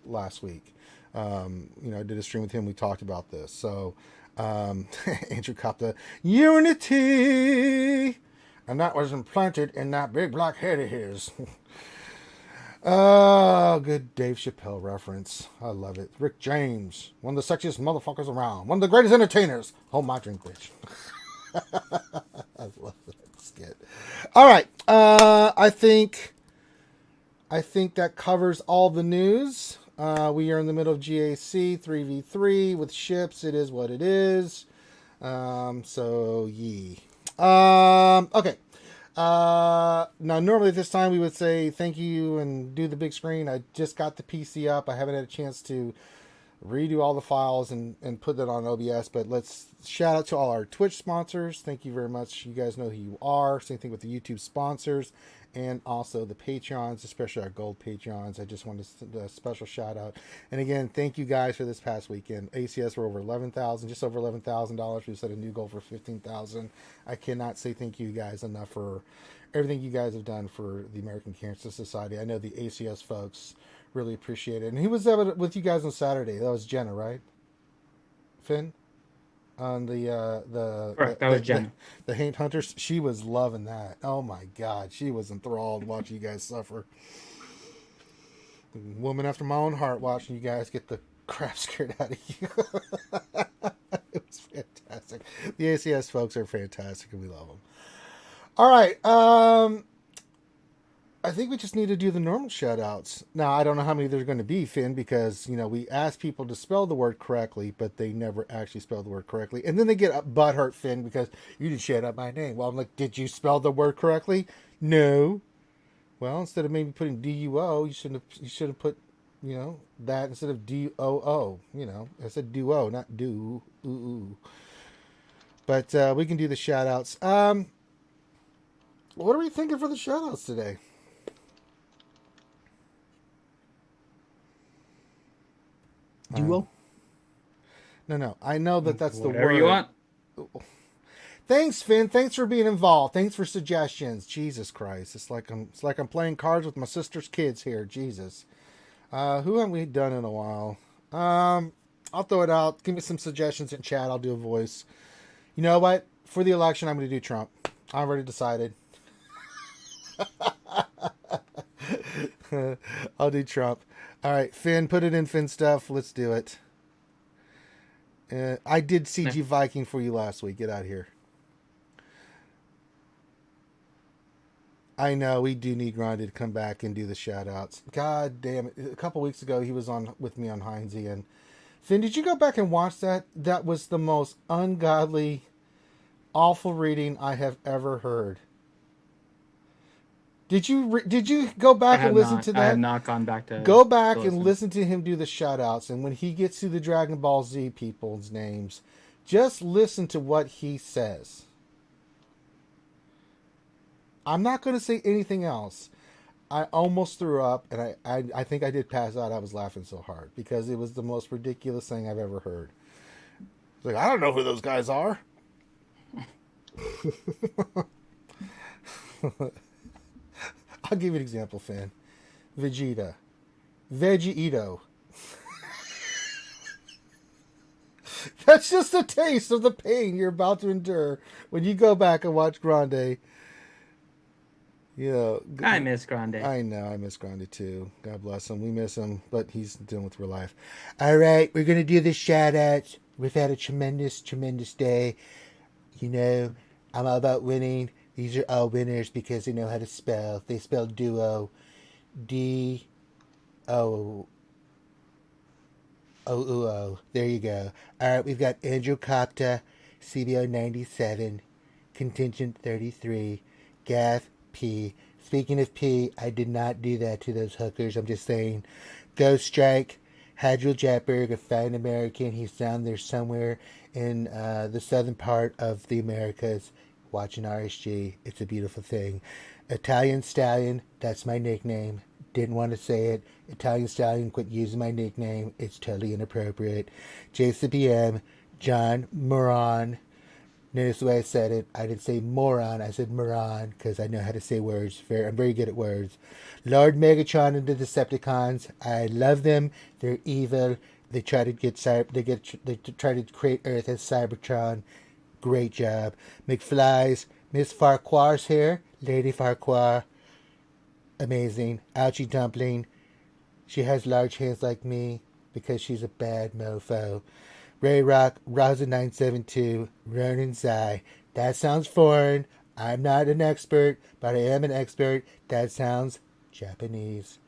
last week. I did a stream with him. We talked about this. So Andrew Copta, unity, and that was implanted in that big black head of his. Oh, good Dave Chappelle reference. I love it. Rick James, one of the sexiest motherfuckers around, one of the greatest entertainers. Hold my drink, bitch. I love that skit. All right, I think that covers all the news. We are in the middle of GAC 3v3 with ships. It is what it is. So, yee. Okay. Now, normally at this time we would say thank you and do the big screen. I just got the PC up. I haven't had a chance to redo all the files and put that on OBS, but let's shout out to all our Twitch sponsors. Thank you very much. You guys know who you are. Same thing with the YouTube sponsors and also the Patreons, especially our gold Patreons. I just wanted to do a special shout out. And again, thank you guys for this past weekend. ACS were over 11,000, just over $11,000. We set a new goal for 15,000. I cannot say thank you guys enough for everything you guys have done for the American Cancer Society. I know the ACS folks really appreciate it. And he was with you guys on Saturday. That was Jenna, right? Finn? On Correct, that was Jenna. The Haint Hunters. She was loving that. Oh my God. She was enthralled watching you guys suffer. Woman after my own heart watching you guys get the crap scared out of you. It was fantastic. The ACS folks are fantastic and we love them. All right. I think we just need to do the normal shout-outs. Now, I don't know how many there's going to be, Finn, because, we ask people to spell the word correctly, but they never actually spell the word correctly. And then they get butthurt, Finn, because you didn't shout out my name. Well, I'm like, did you spell the word correctly? No. Well, instead of maybe putting D-U-O, you should have put, that instead of D-O-O. I said duo, not do. Ooh. But we can do the shout-outs. What are we thinking for the shout-outs today? Duo? No. I know that's the word. Whatever you want. Thanks, Finn. Thanks for being involved. Thanks for suggestions. Jesus Christ. It's like I'm playing cards with my sister's kids here. Jesus. Who haven't we done in a while? I'll throw it out. Give me some suggestions in chat. I'll do a voice. You know what? For the election, I'm going to do Trump. I already decided. I'll do Trump. All right, Finn, put it in Finn stuff. Let's do it. I did CG Viking for you last week. Get out of here. I know we do need Grinded to come back and do the shout outs. God damn it. A couple weeks ago, he was on with me on Heinzie. And Finn, did you go back and watch that? That was the most ungodly, awful reading I have ever heard. Did you go back and listen to that? I have not gone back to go back and listen to him do the shout outs, and when he gets to the Dragon Ball Z people's names, just listen to what he says. I'm not going to say anything else. I almost threw up, and I think I did pass out. I was laughing so hard because it was the most ridiculous thing I've ever heard. It's like, I don't know who those guys are. I'll give you an example, Finn. Vegeta. Veggie-Ito. That's just a taste of the pain you're about to endure when you go back and watch Grande. I miss Grande. I know, I miss Grande too. God bless him. We miss him, but he's dealing with real life. All right, we're going to do the shout-outs. We've had a tremendous, tremendous day. I'm all about winning. These are all winners because they know how to spell. They spell duo. D-O-O-O. There you go. All right, we've got Andrew Copta, CBO 97, Contingent 33, Gath P. Speaking of P, I did not do that to those hookers. I'm just saying. Ghost Strike, Hadriel Japberg, a fine American. He's down there somewhere in the southern part of the Americas. Watching RSG. It's a beautiful thing. Italian Stallion, that's my nickname. Didn't want to say it. Italian Stallion, quit using my nickname. It's totally inappropriate. JCPM, John Moran. Notice the way I said it. I didn't say moron. I said moron because I know how to say words. I'm very good at words. Lord Megatron and the Decepticons. I love them. They're evil. They try to get they try to create Earth as Cybertron. Great job. McFly's Miss Farquhar's here. Lady Farquhar. Amazing. Ouchie Dumpling. She has large hands like me because she's a bad mofo. Ray Rock, Rosa972, Ronan Zai. That sounds foreign. I'm not an expert, but I am an expert. That sounds Japanese.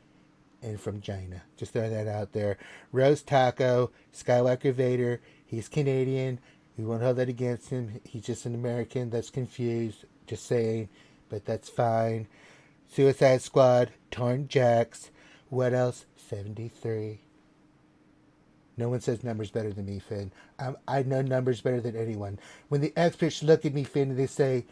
And from China. Just throwing that out there. Rose Taco, Skywalker Vader. He's Canadian. We won't hold that against him. He's just an American that's confused. Just saying. But that's fine. Suicide Squad, Torn Jacks. What else? 73. No one says numbers better than me, Finn. I know numbers better than anyone. When the experts look at me, Finn, and they say,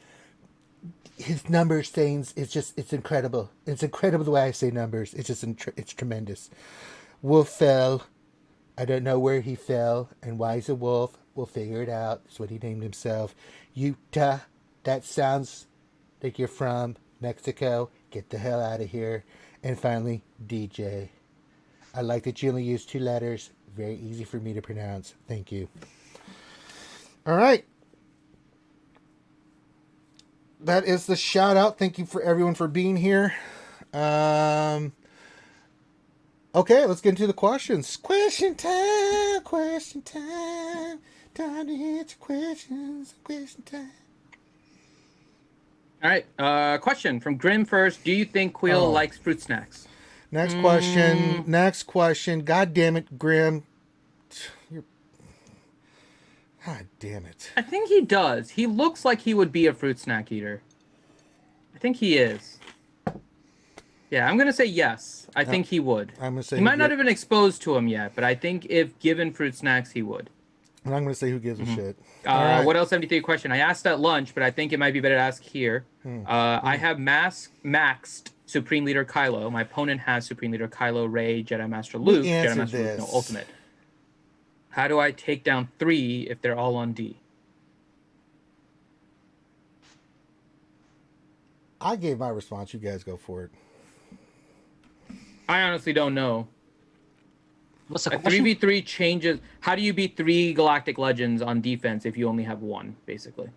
his number saying it's incredible. It's incredible the way I say numbers. It's just, it's tremendous. Wolf fell. I don't know where he fell and why he's a wolf. We'll figure it out. That's what he named himself. Utah. That sounds like you're from Mexico. Get the hell out of here. And finally, DJ. I like that you only use 2 letters. Very easy for me to pronounce. Thank you. All right. That is the shout out. Thank you for everyone for being here. Okay, let's get into the questions. Question time. Question time. Time to answer questions. Question time. All right. Question from Grim first. Do you think Quill likes fruit snacks? Next question. Next question. God damn it, Grim. God damn it. I think he does. He looks like he would be a fruit snack eater. I think he is. Yeah, I'm going to say yes. I think he would. I'm going to say he might not have been exposed to him yet, but I think if given fruit snacks, he would. And I'm going to say who gives a shit. What else? 73 question. I asked at lunch, but I think it might be better to ask here. I have maxed Supreme Leader Kylo. My opponent has Supreme Leader Kylo, Rey, Jedi Master Luke, Jedi Master Luke, no Ultimate. How do I take down 3 if they're all on D? I gave my response. You guys go for it. I honestly don't know. What's the A question? 3v3 changes. How do you beat 3 Galactic Legends on defense if you only have 1, basically?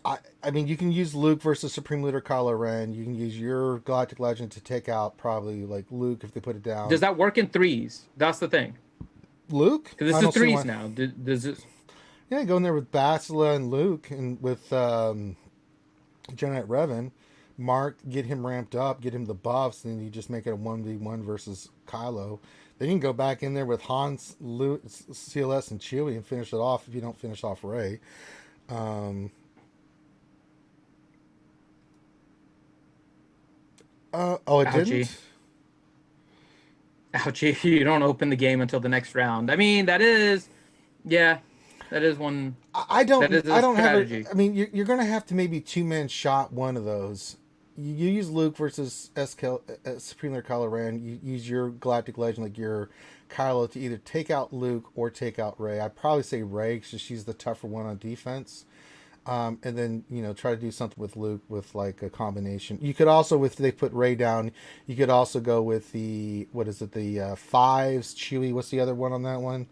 I mean, you can use Luke versus Supreme Leader Kylo Ren. You can use your Galactic Legend to take out probably like Luke if they put it down. Does that work in 3s? That's the thing. Luke? Because this is 3s now. Does this... Yeah, go in there with Bastila and Luke and with Jedi Revan. Mark, get him ramped up, get him the buffs, and then you just make it a 1v1 versus Kylo. Then you can go back in there with Han, Luke, CLS, and Chewie and finish it off if you don't finish off Rey. It Ouchie. didn't? Ouchie, you don't open the game until the next round. I mean, that is one. I don't have strategy. I mean, you're going to have to maybe 2-man shot one of those. You use Luke versus Supreme Leader Kylo Ren. You use your Galactic Legend, like your Kylo, to either take out Luke or take out Rey. I'd probably say Rey because she's the tougher one on defense. And then, try to do something with Luke with like a combination. You could also, if they put Rey down, you could also go with the 5s, Chewie. What's the other one on that one?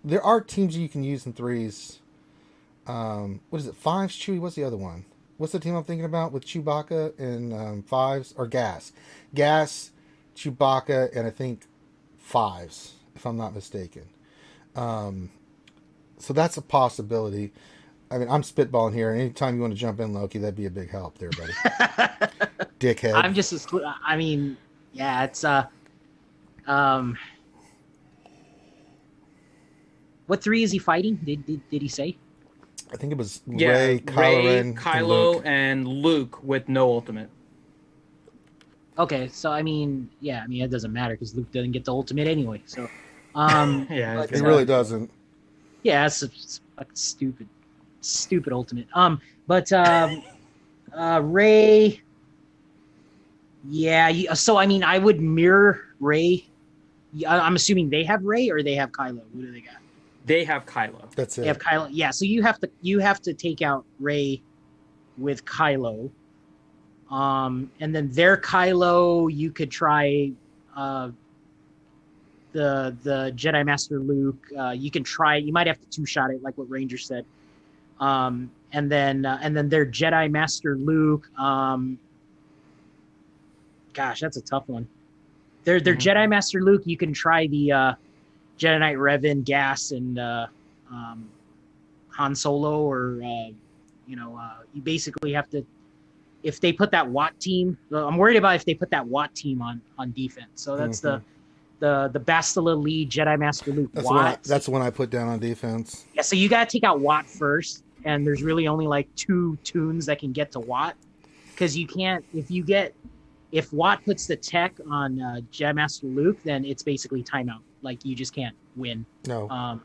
There are teams you can use in 3s. What is it? 5s, Chewie. What's the other one? What's the team I'm thinking about with Chewbacca and 5s? Or Gas, Chewbacca, and I think 5s, if I'm not mistaken. So that's a possibility. I mean, I'm spitballing here. Anytime you want to jump in, Loki, that'd be a big help there, buddy. Dickhead. I'm just as... I mean, yeah, it's... What 3 is he fighting? Did he say? I think it was Rey, Kylo, and Luke with no ultimate. Okay, so I mean, it doesn't matter because Luke doesn't get the ultimate anyway. So, Yeah, it really doesn't. Yeah, it's a fucking stupid ultimate. Rey. Yeah, so I mean, I would mirror Rey. I'm assuming they have Rey or they have Kylo. What do they got? They have Kylo. That's it. They have Kylo. Yeah, so you have to take out Rey with Kylo. And then their Kylo, you could try the Jedi Master Luke. You can try. You might have to two-shot it, like what Ranger said. And then their Jedi Master Luke. Gosh, that's a tough one. Their Jedi Master Luke. You can try the Jedi Knight Revan, Gas, and Han Solo, or you basically have to. If they put that Watt team, I'm worried about if they put that Watt team on defense. So that's the Bastila Lee Jedi Master Luke. That's the one I put down on defense. Yeah, so you got to take out Watt first, and there's really only like 2 tunes that can get to Watt, because you can't. If Watt puts the tech on Jedi Master Luke, then it's basically timeout. Like, you just can't win. No.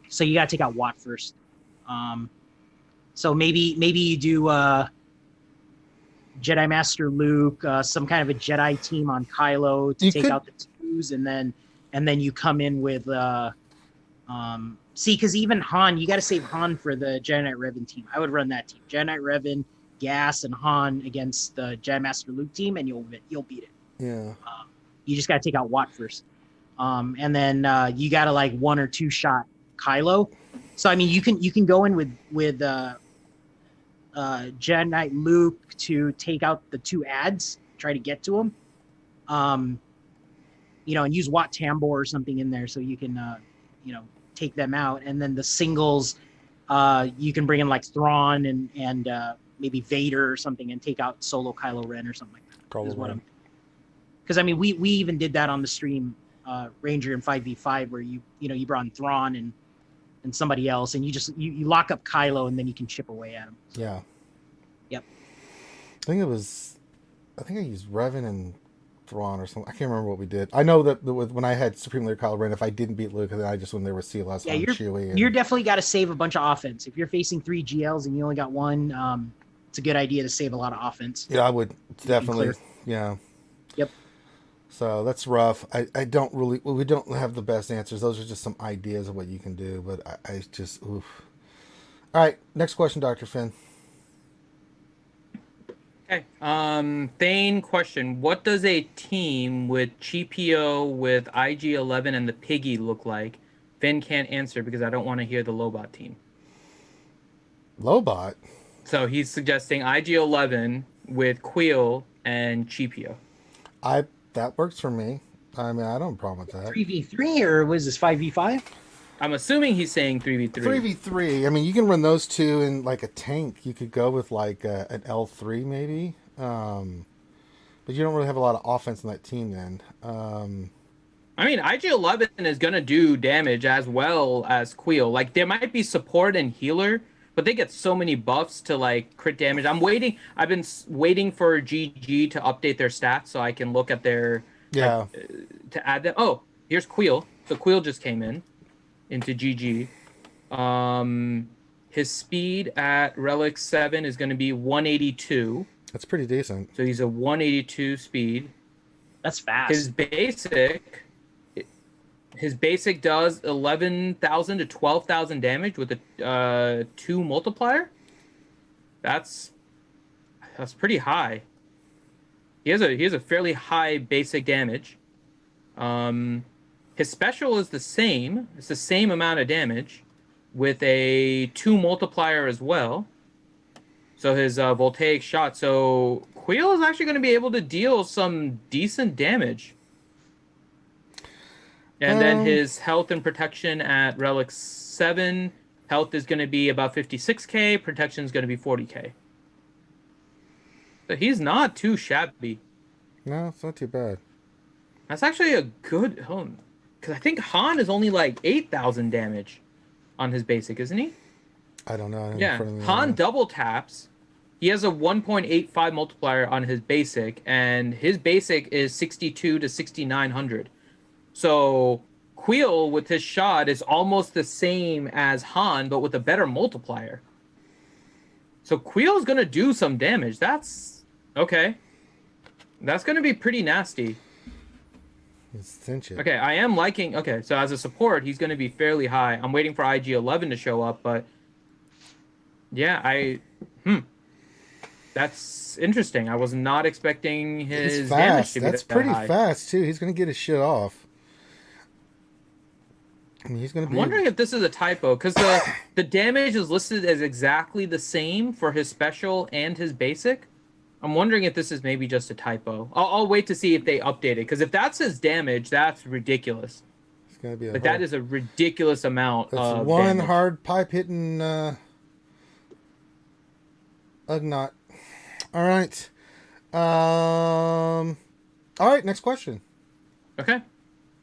So you got to take out Watt first. So maybe you do Jedi Master Luke, some kind of a Jedi team on Kylo to take out the 2s, and then you come in with because even Han, you got to save Han for the Jedi Knight Revan team. I would run that team: Jedi Knight Revan, Gas, and Han against the Jedi Master Luke team, and you'll beat it. Yeah. You just got to take out Watt first, and then you got to like 1 or 2 shot Kylo. So I mean, you can go in with Jedi Knight Luke to take out the 2 ads, try to get to him, and use Wat Tambor or something in there so you can take them out. And then the singles, you can bring in like Thrawn and maybe Vader or something, and take out solo Kylo Ren or something like that. Because I mean, we even did that on the stream, Ranger in 5v5, where you brought in Thrawn and somebody else, and you lock up Kylo, and then you can chip away at him. So, yeah. Yep. I think I used Revan and Thrawn or something. I can't remember what we did. I know that when I had Supreme Leader Kylo Ren, if I didn't beat Luke, then I just went there with CLS on Chewie. You're definitely got to save a bunch of offense. If you're facing 3 GLs and you only got 1, it's a good idea to save a lot of offense. Yeah, I would definitely. Yeah. Yep. So that's rough. I don't really. Well, we don't have the best answers. Those are just some ideas of what you can do. But I just. Oof. All right. Next question, Dr. Finn. Okay. Thane question: what does a team with GPO with IG-11 and the Piggy look like? Finn can't answer because I don't want to hear the Lobot team. Lobot. So he's suggesting IG-11 with Queel and GPO. That works for me. I mean, I don't have a problem with that. 3v3 or was this 5v5? I'm assuming he's saying 3v3. 3v3. I mean, you can run those 2 in like a tank. You could go with like an L3 maybe. But you don't really have a lot of offense in that team then. I mean, IG-11 is going to do damage as well as Queel. Like, there might be support and healer, but they get so many buffs to like crit damage. I've been waiting for GG to update their stats so I can look at their to add them. Oh, here's Queel. So Queel just came into GG. His speed at Relic 7 is going to be 182. That's pretty decent. So he's a 182 speed. That's fast. His basic does 11,000 to 12,000 damage with a 2 multiplier. That's pretty high. He has a fairly high basic damage. His special is the same. It's the same amount of damage with a 2 multiplier as well. So his Voltaic Shot. So Queel is actually going to be able to deal some decent damage. And then his health and protection at Relic 7, health is going to be about 56k, protection is going to be 40k. So he's not too shabby. No, it's not too bad. That's actually a good... Because I think Han is only like 8,000 damage on his basic, isn't he? I don't know. Yeah, Han double taps. He has a 1.85 multiplier on his basic, and his basic is 62 to 6,900. So Queel with his shot is almost the same as Han, but with a better multiplier. So Queel is going to do some damage. That's okay. That's going to be pretty nasty. Okay, I am liking... Okay, so as a support, he's going to be fairly high. I'm waiting for IG-11 to show up, but... Yeah, That's interesting. I was not expecting his He's damage fast. to be That's that pretty high. fast too. He's gonna get his shit off. I mean, he's gonna I'm be. wondering if this is a typo because the damage is listed as exactly the same for his special and his basic. I'm wondering if this is maybe just a typo. I'll wait to see if they update it because if that's his damage, that's ridiculous. It's gonna be a Like that is a ridiculous amount That's of one damage. hard pipe hitting Ugnaught. All right. All right. Next question. Okay.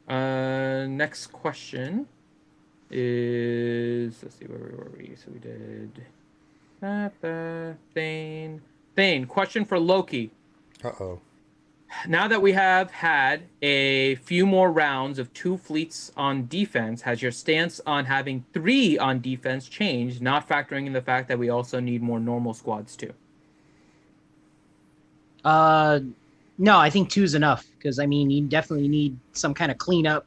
Next question is, let's see, where were we? So we did Thane. Thane, question for Loki. Uh-oh. Now that we have had a few more rounds of 2 fleets on defense, has your stance on having 3 on defense changed, not factoring in the fact that we also need more normal squads too? No, I think 2 is enough because I mean you definitely need some kind of cleanup.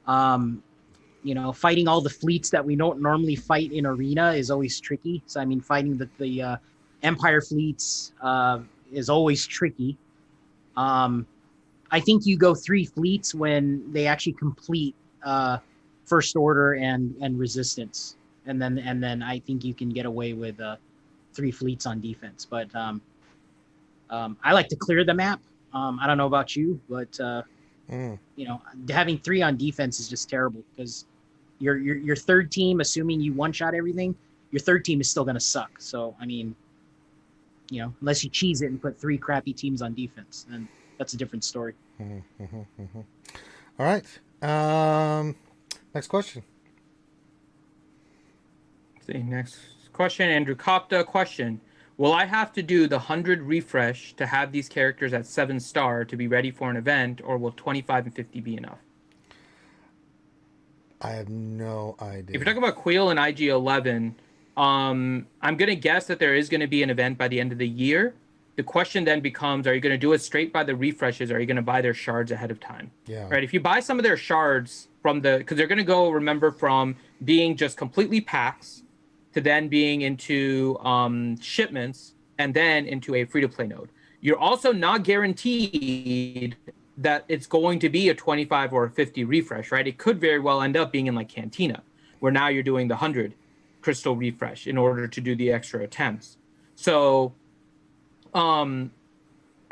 Fighting all the fleets that we don't normally fight in arena is always tricky. So I mean, fighting the Empire fleets is always tricky. I think you go 3 fleets when they actually complete First Order and Resistance, and then I think you can get away with 3 fleets on defense. But I like to clear the map. I don't know about you, but having 3 on defense is just terrible because your third team, assuming you one-shot everything, your third team is still going to suck. So I mean, unless you cheese it and put 3 crappy teams on defense, then that's a different story. All right. Next question. Let's see, next question, Andrew Kopta. Question: will I have to do the 100 refresh to have these characters at 7-star to be ready for an event, or will 25 and 50 be enough? I have no idea. If you're talking about Queel and IG-11, I'm going to guess that there is going to be an event by the end of the year. The question then becomes, are you going to do it straight by the refreshes, or are you going to buy their shards ahead of time? Yeah. Right? If you buy some of their shards because they're going to go, remember, from being just completely packs to then being into shipments and then into a free-to-play node. You're also not guaranteed that it's going to be a 25 or a 50 refresh, right? It could very well end up being in like Cantina, where now you're doing the 100 crystal refresh in order to do the extra attempts. So you'll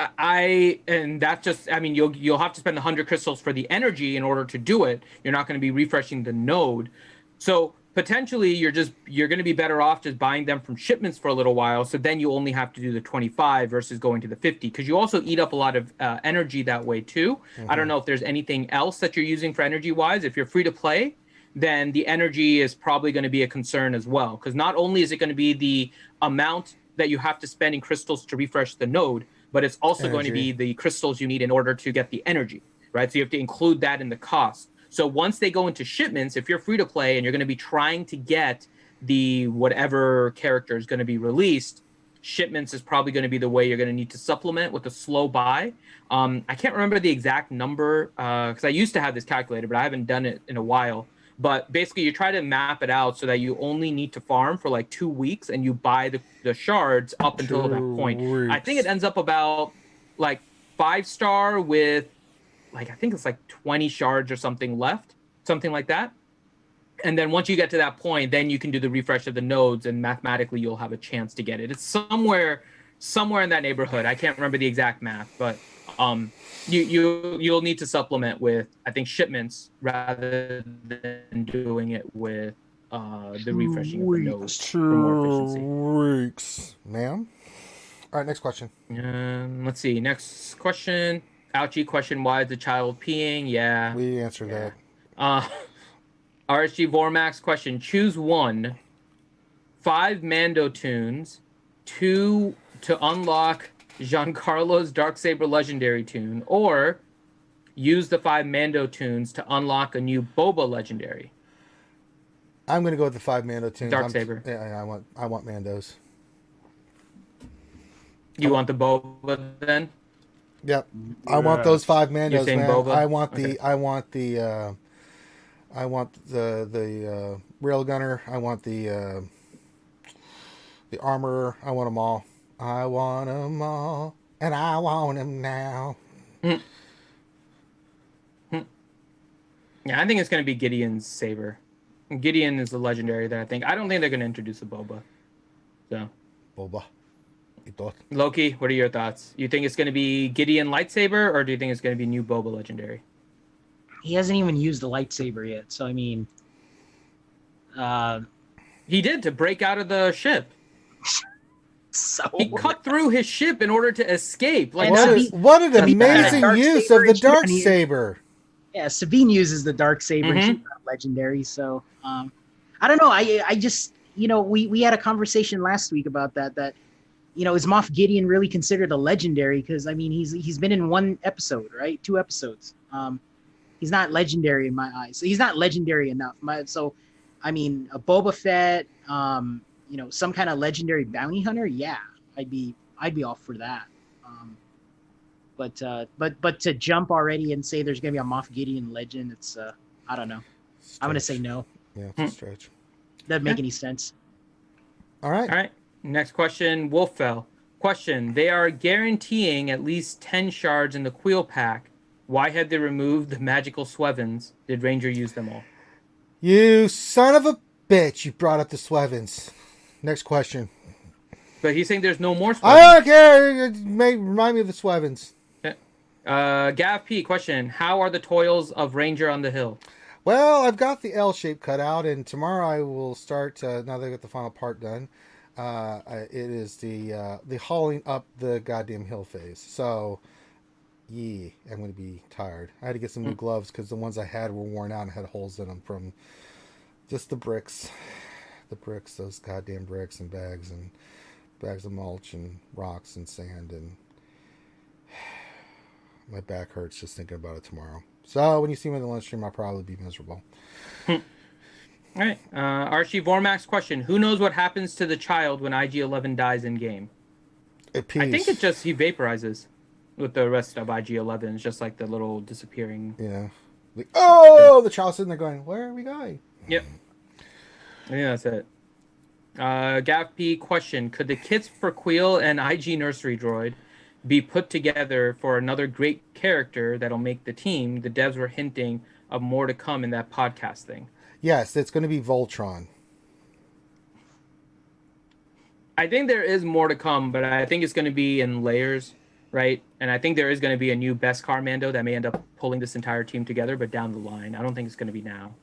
have to spend 100 crystals for the energy in order to do it. You're not going to be refreshing the node. So potentially you're going to be better off just buying them from shipments for a little while. So then you only have to do the 25 versus going to the 50, because you also eat up a lot of energy that way too. I don't know if there's anything else that you're using for energy wise. If you're free to play, then the energy is probably going to be a concern as well, because not only is it going to be the amount that you have to spend in crystals to refresh the node, but it's also going to be the crystals you need in order to get the energy, right? So you have to include that in the cost. So once they go into shipments, if you're free to play and you're going to be trying to get the whatever character is going to be released, shipments is probably going to be the way you're going to need to supplement with a slow buy. I can't remember the exact number because I used to have this calculator, but I haven't done it in a while. But basically, you try to map it out so that you only need to farm for like 2 weeks, and you buy the shards up until that point. I think it ends up about like 5-star with like, I think it's like 20 shards or something left, something like that. And then once you get to that point, then you can do the refresh of the nodes, and mathematically you'll have a chance to get it. It's somewhere in that neighborhood. I can't remember the exact math, but you'll need to supplement with, I think, shipments rather than doing it with the refreshing of the nodes for more efficiency. 2 weeks, ma'am. All right, next question. Let's see. Next question. Ouchie question: why is the child peeing? Yeah, we answered that. RSG Vormax question: choose 1, 5 Mando tunes, 2 to unlock Giancarlo's Darksaber Legendary tune, or use the 5 Mando tunes to unlock a new Boba Legendary. I'm going to go with the 5 Mando tunes. Darksaber. Yeah, I want Mandos. You want the Boba then? Yep. I want those 5 Mandos, You're saying man. Boba? I want the Okay. I want the railgunner. I want the armorer. I want them all. I want them all, and I want them now. Mm. Yeah, I think it's going to be Gideon's saber. Gideon is the legendary that I think. I don't think they're going to introduce a Boba. So, Boba. Loki, what are your thoughts? You think it's going to be Gideon lightsaber, or do you think it's going to be new Boba legendary? He hasn't even used the lightsaber yet, so I mean, he did to break out of the ship. So He cut through his ship in order to escape. Like what an amazing dark use saber of the and dark she- saber. Yeah, Sabine uses the dark saber. And she's not legendary, so I don't know. I just we had a conversation last week about that. That is Moff Gideon really considered a legendary? Because I mean, he's been in one episode, right? 2 episodes. He's not legendary in my eyes. So he's not legendary enough. So, I mean, a Boba Fett, some kind of legendary bounty hunter. Yeah, I'd be all for that. But to jump already and say there's gonna be a Moff Gideon legend, it's I don't know. Stretch. I'm gonna say no. Yeah, it's a stretch. Doesn't make any sense. All right. All right. Next question, Wolffell. Question: They are guaranteeing at least 10 shards in the Queel pack. Why had they removed the magical Swevens? Did Ranger use them all? You son of a bitch! You brought up the Swevens. Next question. But he's saying there's no more Swevens. I don't care. It may remind me of the Swevens. Gav P. Question: How are the toils of Ranger on the Hill? Well, I've got the L shape cut out, and tomorrow I will start. Now that I got the final part done, it is the hauling up the goddamn hill phase. So, I'm going to be tired. I had to get some new gloves because the ones I had were worn out and had holes in them from just the bricks, those goddamn bricks and bags of mulch and rocks and sand, and my back hurts just thinking about it tomorrow. So when you see me in the lunch stream, I'll probably be miserable. All right. Archie Vormax question: Who knows what happens to the child when IG-11 dies in game? It pees. I think it just he vaporizes with the rest of IG-11. It's just like the little disappearing. Yeah. The child's sitting there going, "Where are we going?" Yep. I think that's it. Gav P question: Could the kits for Queel and IG Nursery Droid be put together for another great character that'll make the team? The devs were hinting of more to come in that podcast thing. Yes, it's going to be Voltron. I think there is more to come, but I think it's going to be in layers, right? And I think there is going to be a new Beskar Mando that may end up pulling this entire team together, but down the line. I don't think it's going to be now.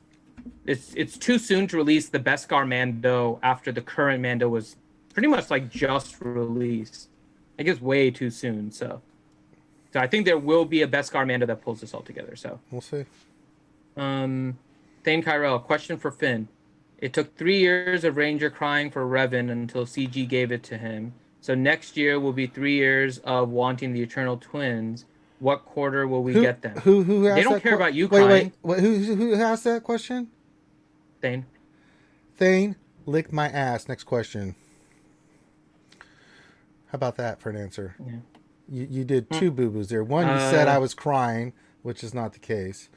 It's too soon to release the Beskar Mando after the current Mando was pretty much like just released. I guess way too soon. So I think there will be a Beskar Mando that pulls this all together. So we'll see. Thane Kyrell, question for Finn. It took 3 years of Ranger crying for Revan until CG gave it to him. So next year will be 3 years of wanting the Eternal Twins. What quarter will we get them? Who asked they don't that care about you crying. Wait, who asked that question? Thane, lick my ass. Next question. How about that for an answer? Yeah. You did 2 boo-boos there. One, you said I was crying, which is not the case.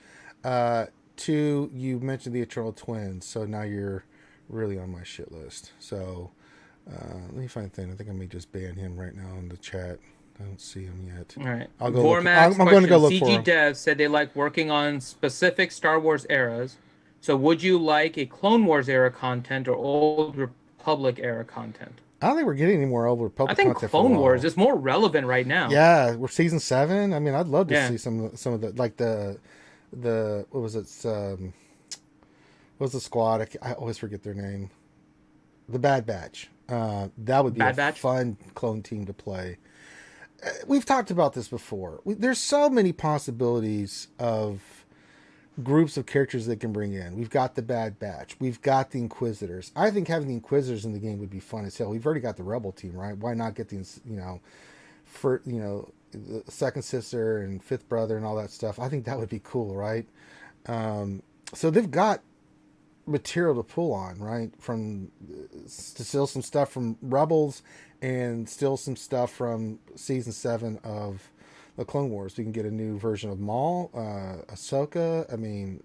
2, you mentioned the Eternal Twins, so now you're really on my shit list. So let me find Thane. I think I may just ban him right now in the chat. I don't see him yet. All right. I'll go. I'm going to go look for him. CG devs said they like working on specific Star Wars eras. So would you like a Clone Wars era content or Old Republic era content? I don't think we're getting any more Old Republic content. I think Clone Wars is more relevant right now. Yeah, we're season 7. I mean, I'd love to see some of the like the what was it? What was the squad? I always forget their name. The Bad Batch. That would be a fun clone team to play. We've talked about this before. There's so many possibilities of groups of characters they can bring in. We've got the Bad Batch. We've got the Inquisitors. I think having the Inquisitors in the game would be fun as hell. We've already got the Rebel team, right? Why not get these, the second sister and fifth brother and all that stuff? I think that would be cool, right? So they've got material to pull on, right? To steal some stuff from Rebels and steal some stuff from season 7 of the Clone Wars. We can get a new version of Maul, Ahsoka. I mean,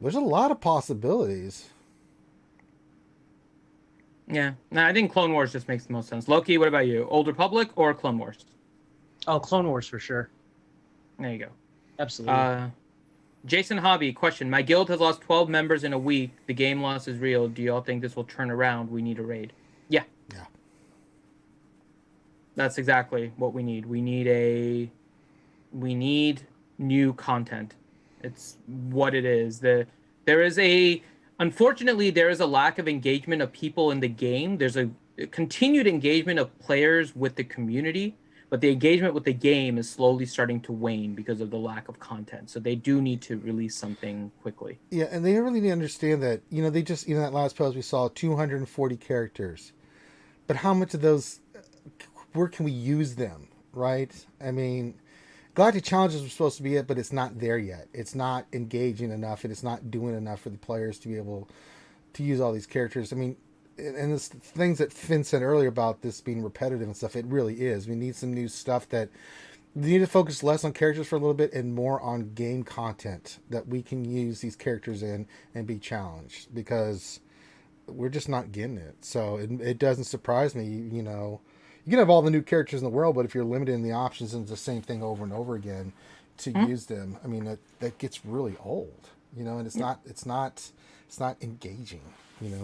there's a lot of possibilities. Yeah. No, I think Clone Wars just makes the most sense. Loki, what about you? Old Republic or Clone Wars? Oh, Clone Wars for sure. There you go. Absolutely. Jason Hobby, question. My guild has lost 12 members in a week. The game loss is real. Do y'all think this will turn around? We need a raid. Yeah. Yeah. That's exactly what we need. We need new content. It's what it is. Unfortunately, there is a lack of engagement of people in the game. There's a continued engagement of players with the community, but the engagement with the game is slowly starting to wane because of the lack of content. So they do need to release something quickly. Yeah, and they really need to understand that, they just, that last post we saw 240 characters. But how much of those, where can we use them, right? I mean, Galactic Challenges was supposed to be it, but it's not there yet. It's not engaging enough, and it's not doing enough for the players to be able to use all these characters. I mean, and the things that Finn said earlier about this being repetitive and stuff, it really is. We need some new stuff that we need to focus less on characters for a little bit and more on game content that we can use these characters in and be challenged, because we're just not getting it. So it doesn't surprise me, You can have all the new characters in the world, but if you're limited in the options and it's the same thing over and over again to use them, I mean, that gets really old, and it's not engaging,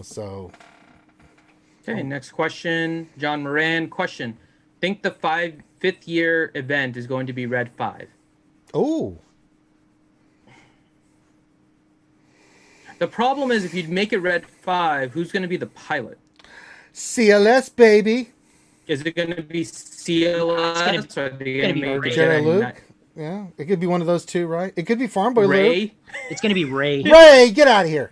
so. Okay, next question. John Moran, question. Think the fifth year event is going to be Red 5? Oh. The problem is if you make it Red 5, who's going to be the pilot? CLS, baby. Is it going to be CLS or are they going to make Jerry Luke? Yeah, it could be one of those two, right? It could be Farm Boy Ray? Luke. It's going to be Ray. Ray, get out of here.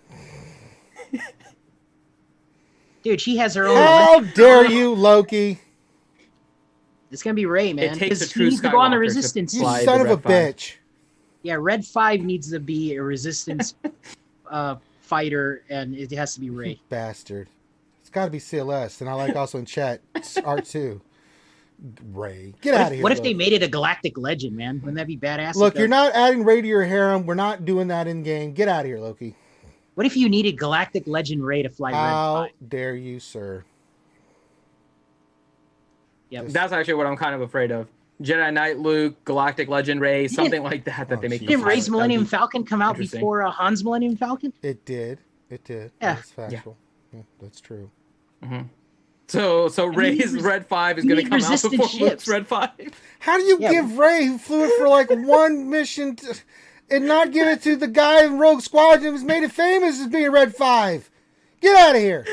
Dude, she has her own. How dare you, Loki? It's going to be Ray, man. It takes a Because true he needs to go on the Skywalker to Resistance. You fly son the of a Red 5. bitch. Yeah, Red 5 needs to be a Resistance fighter, and it has to be Ray. Bastard. It's got to be CLS. And I like also in chat, R2. Ray. Get out of here. What if Loki. they made it a galactic legend, man? Wouldn't that be badass? Look, you're not adding Ray to your harem. We're not doing that in game. Get out of here, Loki. What if you needed galactic legend Ray to fly How Red 5? dare you, sir? Yep. That's actually what I'm kind of afraid of. Jedi Knight Luke, Galactic Legend Ray, something like that they make. Didn't Ray's pilot. Millennium That'd be Falcon come out interesting. before Han's Millennium Falcon? It did. It did. Yeah. That's factual. Yeah, that's true. So Ray's Red 5 is going to come out resistant before Luke's ships. Red 5. How do you give Ray, who flew it for like one mission, and not give it to the guy in Rogue Squadron who's made it famous as being Red 5? Get out of here.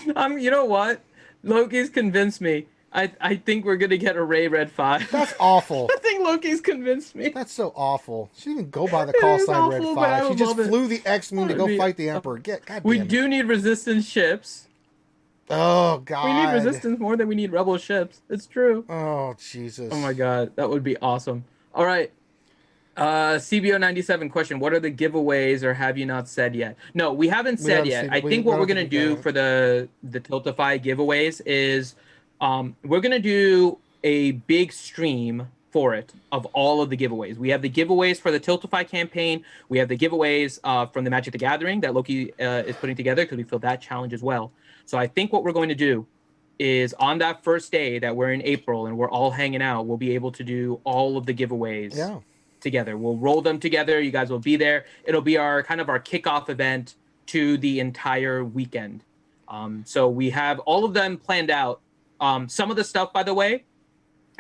You know what? Loki's convinced me. I think we're going to get a Ray Red 5. That's awful. I think Loki's convinced me. That's so awful. She didn't even go by the call is sign Red awful, but I 5. She would just love it. flew the X-Men to I go mean, fight the Emperor. God We damn it. do need resistance ships. Oh, God. We need resistance more than we need rebel ships. It's true. Oh, Jesus. Oh my god, that would be awesome. All right. CBO97 question. What are the giveaways or have you not said yet? No, we haven't said haven't yet. seen- I think what we're going to we do haven't. for the Tiltify giveaways is we're going to do a big stream for it of all of the giveaways. We have the giveaways for the Tiltify campaign. We have the giveaways from the Magic the Gathering that Loki is putting together because we feel that challenge as well. So I think what we're going to do is on that first day that we're in April and we're all hanging out, we'll be able to do all of the giveaways together. We'll roll them together. You guys will be there. It'll be our kind of our kickoff event to the entire weekend. So we have all of them planned out. Some of the stuff, by the way,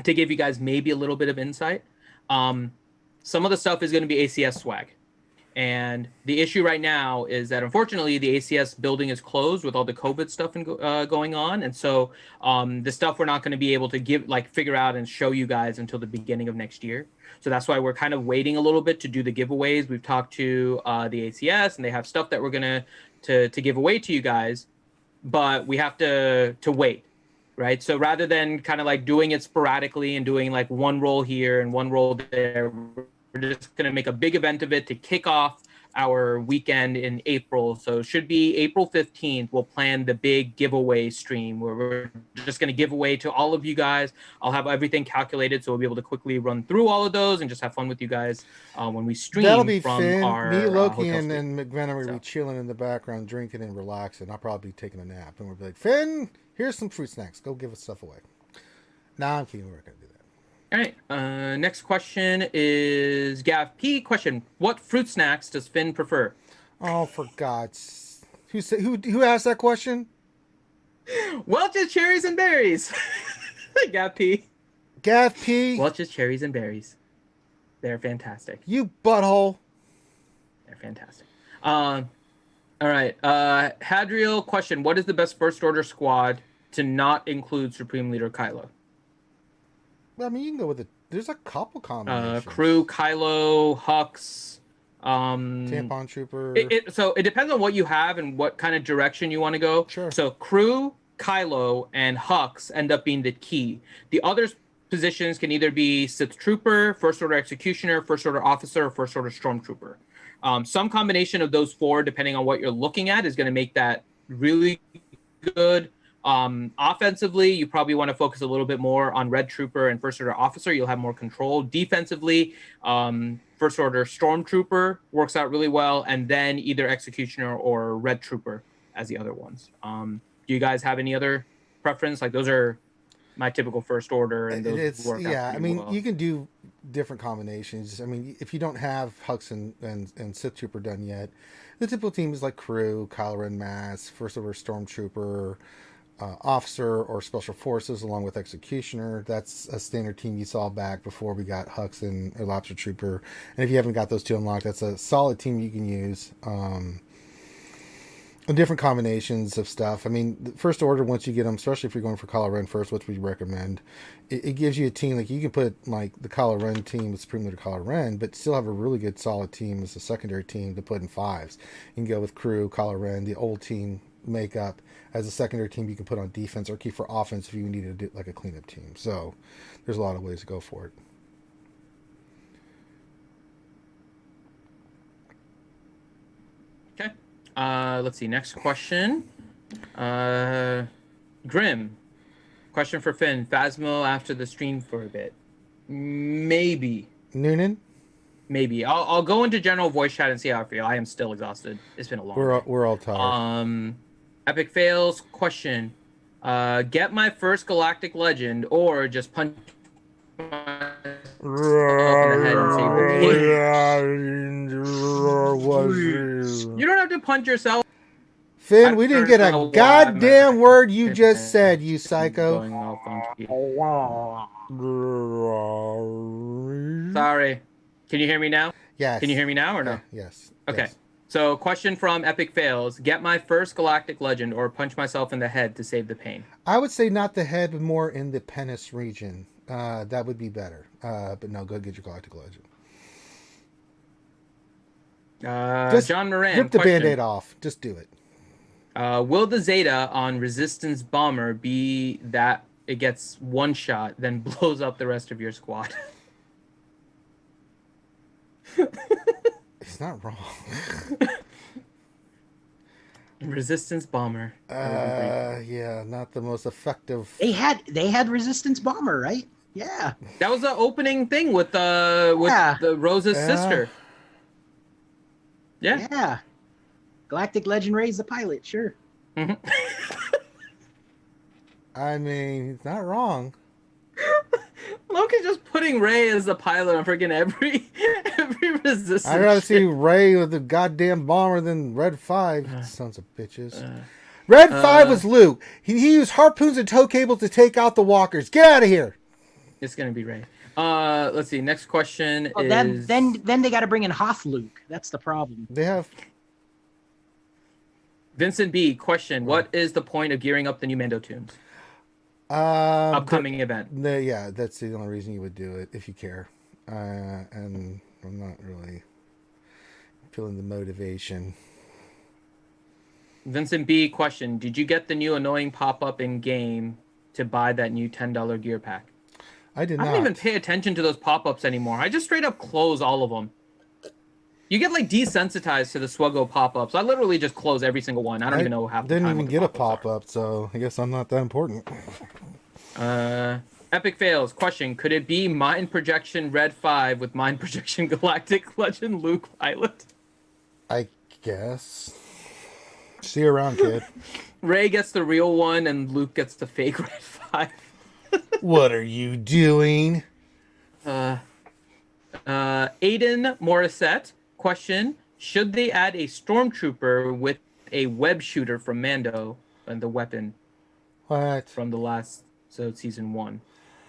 to give you guys maybe a little bit of insight, some of the stuff is going to be ACS swag. And the issue right now is that, unfortunately, the ACS building is closed with all the COVID stuff going on. And so the stuff we're not going to be able to figure out and show you guys until the beginning of next year. So that's why we're kind of waiting a little bit to do the giveaways. We've talked to the ACS, and they have stuff that we're going to give away to you guys. But we have to wait. Right. So rather than kind of like doing it sporadically and doing like one roll here and one roll there, we're just going to make a big event of it to kick off our weekend in April. So it should be April 15th. We'll plan the big giveaway stream where we're just going to give away to all of you guys. I'll have everything calculated, so we'll be able to quickly run through all of those and just have fun with you guys when we stream. That'll be from Finn. our Me, Loki, hotel and stream. McVenom will be chilling in the background, drinking and relaxing. I'll probably be taking a nap. And we'll be like, Finn, here's some fruit snacks. Go give us stuff away. Nah, I'm kidding. We're not going to do that. All right. Next question is Gav P. Question: what fruit snacks does Finn prefer? Oh, for God's... Who asked that question? Welch's cherries and berries. Gav P. Gav P. Welch's cherries and berries. They're fantastic. You butthole. They're fantastic. All right. Hadriel, question: what is the best first order squad to not include Supreme Leader Kyla? I mean, you can go with it. There's a couple combinations. Crew, Kylo, Hux. Tampon Trooper. So it depends on what you have and what kind of direction you want to go. Sure. So Crew, Kylo, and Hux end up being the key. The other positions can either be Sith Trooper, First Order Executioner, First Order Officer, or First Order Stormtrooper. Some combination of those four, depending on what you're looking at, is going to make that really good. Offensively, you probably want to focus a little bit more on Red Trooper and First Order Officer. You'll have more control. Defensively, First Order Stormtrooper works out really well, and then either Executioner or Red Trooper as the other ones. Do you guys have any other preference? Like, those are my typical First Order, and those work out I mean, well. you can do different combinations. I mean, if you don't have Hux and Sith Trooper done yet, the typical team is like Crew, Kylo Ren, Mass, First Order Stormtrooper, Officer, or Special Forces, along with Executioner. That's a standard team you saw back before we got Hux and Lobster Trooper. And if you haven't got those two unlocked, that's a solid team you can use. Different combinations of stuff. I mean, the First Order, once you get them, especially if you're going for Kylo Ren first, which we recommend, it gives you a team, like you can put like the Kylo Ren team with Supreme Leader Kylo Ren, but still have a really good solid team as a secondary team to put in fives. You can go with Crew, Kylo Ren, the old team makeup as a secondary team you can put on defense, or keep for offense if you need to do like a cleanup team. So there's a lot of ways to go for it. Okay. Let's see. Next question. Grim. Question for Finn. Phasmo after the stream for a bit. Maybe. Noonan? Maybe. I'll go into general voice chat and see how I feel. I am still exhausted. It's been a long day. We're all tired. Epic Fails. Question. Get my first Galactic Legend or just punch myself in the head and save the You don't have to punch yourself. Finn, we didn't get a goddamn word you just said, you psycho. Sorry. Can you hear me now? Yes. Can you hear me now or no? Yes. Okay. Yes. So, question from Epic Fails. Get my first Galactic Legend or punch myself in the head to save the pain. I would say not the head, but more in the penis region. That would be better. But no, go get your Galactic Legend. Just John Moran. rip the question. Band-Aid off. Just do it. Will the Zeta on Resistance Bomber be that it gets one shot, then blows up the rest of your squad? He's not wrong. Resistance Bomber. Yeah, not the most effective. They had Resistance Bomber, right? Yeah. That was the opening thing with the Rose's sister. Yeah. Yeah. Galactic Legend Ray's the pilot, sure. Mm-hmm. I mean, he's not wrong. Loki's just putting Ray as the pilot on freaking every Resistance. I'd rather see Ray with the goddamn bomber than Red 5. Sons of bitches. Red 5 was Luke. He used harpoons and tow cables to take out the walkers. Get out of here. It's gonna be Ray. Let's see. Next question is. Then they got to bring in Hoth Luke. That's the problem. They have. Vincent B. Question: what is the point of gearing up the new Mando tunes? Upcoming event. Yeah, that's the only reason you would do it if you care. And I'm not really feeling the motivation. Vincent B. Question: did you get the new annoying pop-up in game to buy that new $10 gear pack? I did I not. don't even pay attention to those pop-ups anymore. I just straight up close all of them. You get like desensitized to the SWGOH pop-ups. I literally just close every single one. I don't even know half the Didn't time even what the get a pop-ups pop-up, so I guess I'm not that important. are. Epic fails. Question: could it be Mind Projection Red 5 with Mind Projection Galactic Legend Luke pilot? I guess. See you around, kid. Ray gets the real one, and Luke gets the fake Red 5. What are you doing? Aiden Morissette. Question: should they add a stormtrooper with a web shooter from Mando and the weapon What? from the last season 1?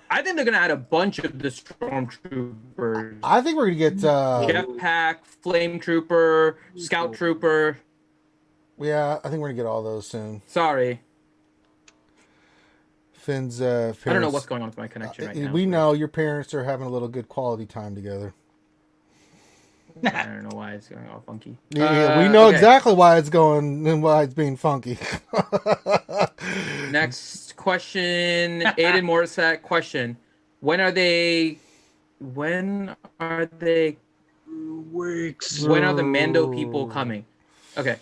I think they're gonna add a bunch of the stormtroopers. I think we're gonna get. Jetpack, flame trooper, scout trooper. Yeah, I think we're gonna get all those soon. Sorry, Finn's parents. I don't know what's going on with my connection right now. We know your parents are having a little good quality time together. I don't know why it's going all funky. Yeah, we know exactly why it's going and why it's being funky. Next question, Aiden Morissette. Question: when are they? Weeks. When are the Mando people coming? Okay.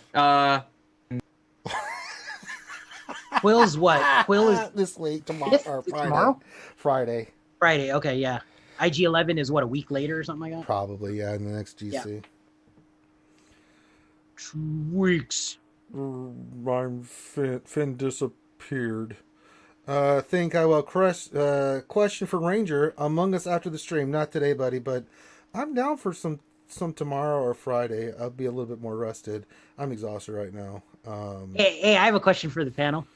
Quill's what? Quill is this week, tomorrow, Fifth? or It's Friday. tomorrow? Friday, Friday. Okay, yeah. IG-11 is what, a week later or something like that? probably. Yeah, in the next GC. Yeah. 2 weeks. Finn disappeared. Think I will question for Ranger Among Us after the stream. Not today, buddy, but I'm down for some tomorrow or Friday. I'll be a little bit more rested. I'm exhausted right now. Hey, I have a question for the panel.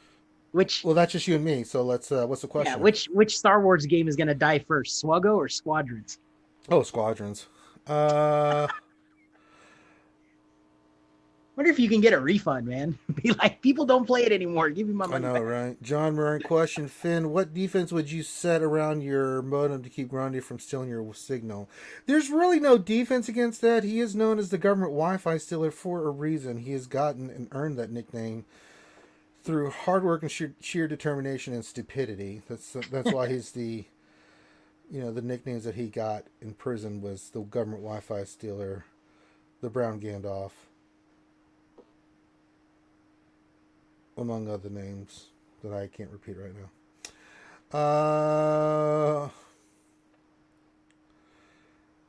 Well, that's just you and me. So let's. What's the question? Yeah, which Star Wars game is gonna die first, SWGOH or Squadrons? Oh, Squadrons. Wonder if you can get a refund, man. Be like, people don't play it anymore. Give me my I money know, back. right? John Murray question: Finn, what defense would you set around your modem to keep Grundy from stealing your signal? There's really no defense against that. He is known as the government Wi-Fi stealer for a reason. He has gotten and earned that nickname through hard work and sheer determination and stupidity. That's why he's the, the nicknames that he got in prison was the government Wi-Fi stealer, the Brown Gandalf, among other names that I can't repeat right now.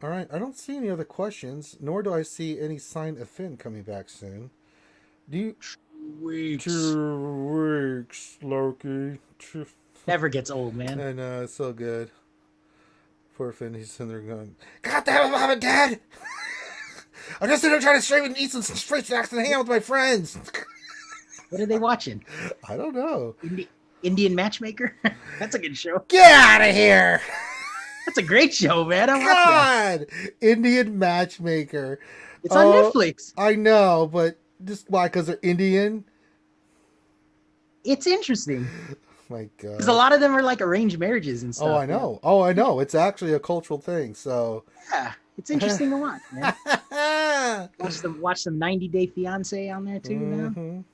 All right, I don't see any other questions, nor do I see any sign of Finn coming back soon. Do you? 2 weeks, Loki. Never gets old, man. I know, it's so good. Poor Finn, he's sitting there going, God damn it, Mom and Dad! I'm just sitting there trying to stream and eat some straight snacks and hang out with my friends. What are they watching? I don't know. Indian Matchmaker? That's a good show. Get out of here! That's a great show, man. I watch that. God! Indian Matchmaker. It's on Netflix. I know, but just why? Because they're Indian? It's interesting. My God. Because a lot of them are like arranged marriages and stuff. Oh, I know. Oh, I know. It's actually a cultural thing, so. Yeah, it's interesting to watch, man. Watch some 90 Day Fiance on there too, man.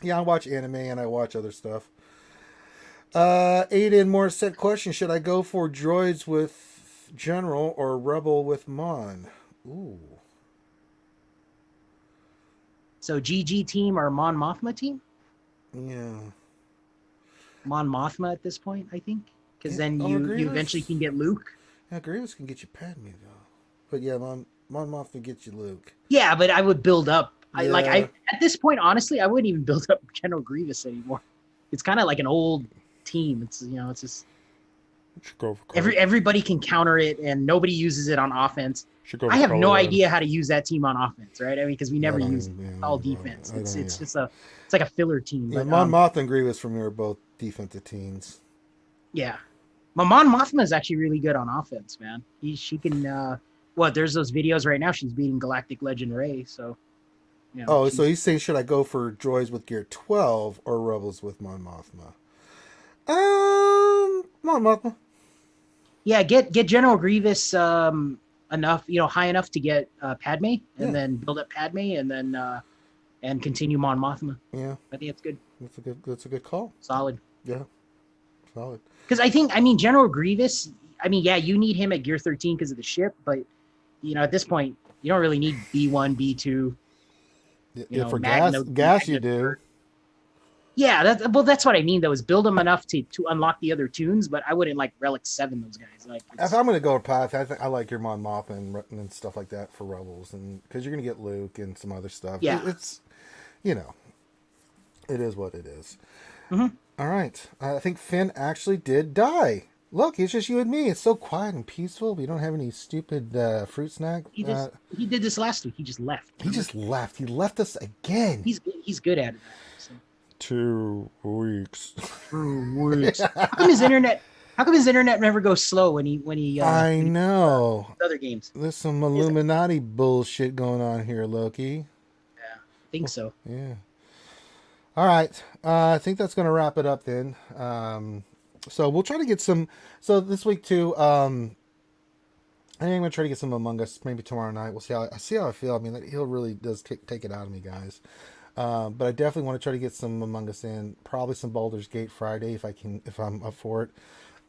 Yeah, I watch anime and I watch other stuff. Aiden Morissette question: should I go for droids with General or Rebel with Mon? Ooh. So GG team or Mon Mothma team? Yeah. Mon Mothma at this point, I think. Because then you Grievous? eventually can get Luke. Yeah, Grievous can get you Padme though. But yeah, Mon Mothma gets you Luke. Yeah, but I would build up. Yeah. At this point, honestly, I wouldn't even build up General Grievous anymore. It's kind of like an old team. It's it's just everybody can counter it, and nobody uses it on offense. I have no idea how to use that team on offense, right? I mean, because we never use all defense. It's just it's like a filler team. Yeah, but, Mon Mothma and Grievous for me are both defensive teams. Yeah, Mon Mothma is actually really good on offense, man. She can. There's those videos right now. She's beating Galactic Legend Rey. So. So he's saying, should I go for droids with Gear 12 or Rebels with Mon Mothma? Mon Mothma. Yeah, get General Grievous enough, high enough to get Padme, and then build up Padme, and then and continue Mon Mothma. Yeah, I think that's good. That's a good call. Solid. Yeah, solid. Because General Grievous. You need him at Gear 13 because of the ship, but at this point, You don't really need B1, B2. For Magna, gas you Magna do. Third. Yeah, that's what I mean though, is build them enough to unlock the other tunes, but I wouldn't like Relic 7 those guys. Like If I'm gonna go a path, I think I like your Mon Mothma and stuff like that for Rebels, and because you're gonna get Luke and some other stuff. Yeah. It's it is what it is. Mm-hmm. All right, I think Finn actually did die. Look, it's just you and me. It's so quiet and peaceful. We don't have any stupid fruit snack. He did this last week. He just left. He just left. He left us again. He's good at it. So. 2 weeks. 2 weeks. How come his internet never goes slow when he? I know. Other games. There's some Illuminati bullshit going on here, Loki. Yeah, I think so. Yeah. All right. I think that's going to wrap it up then. So we'll try to get some. So this week too, I think I'm gonna try to get some Among Us maybe tomorrow night. We'll see how I feel. I mean, that hill really does take it out of me, guys. But I definitely want to try to get some Among Us in. Probably some Baldur's Gate Friday if I'm up for it.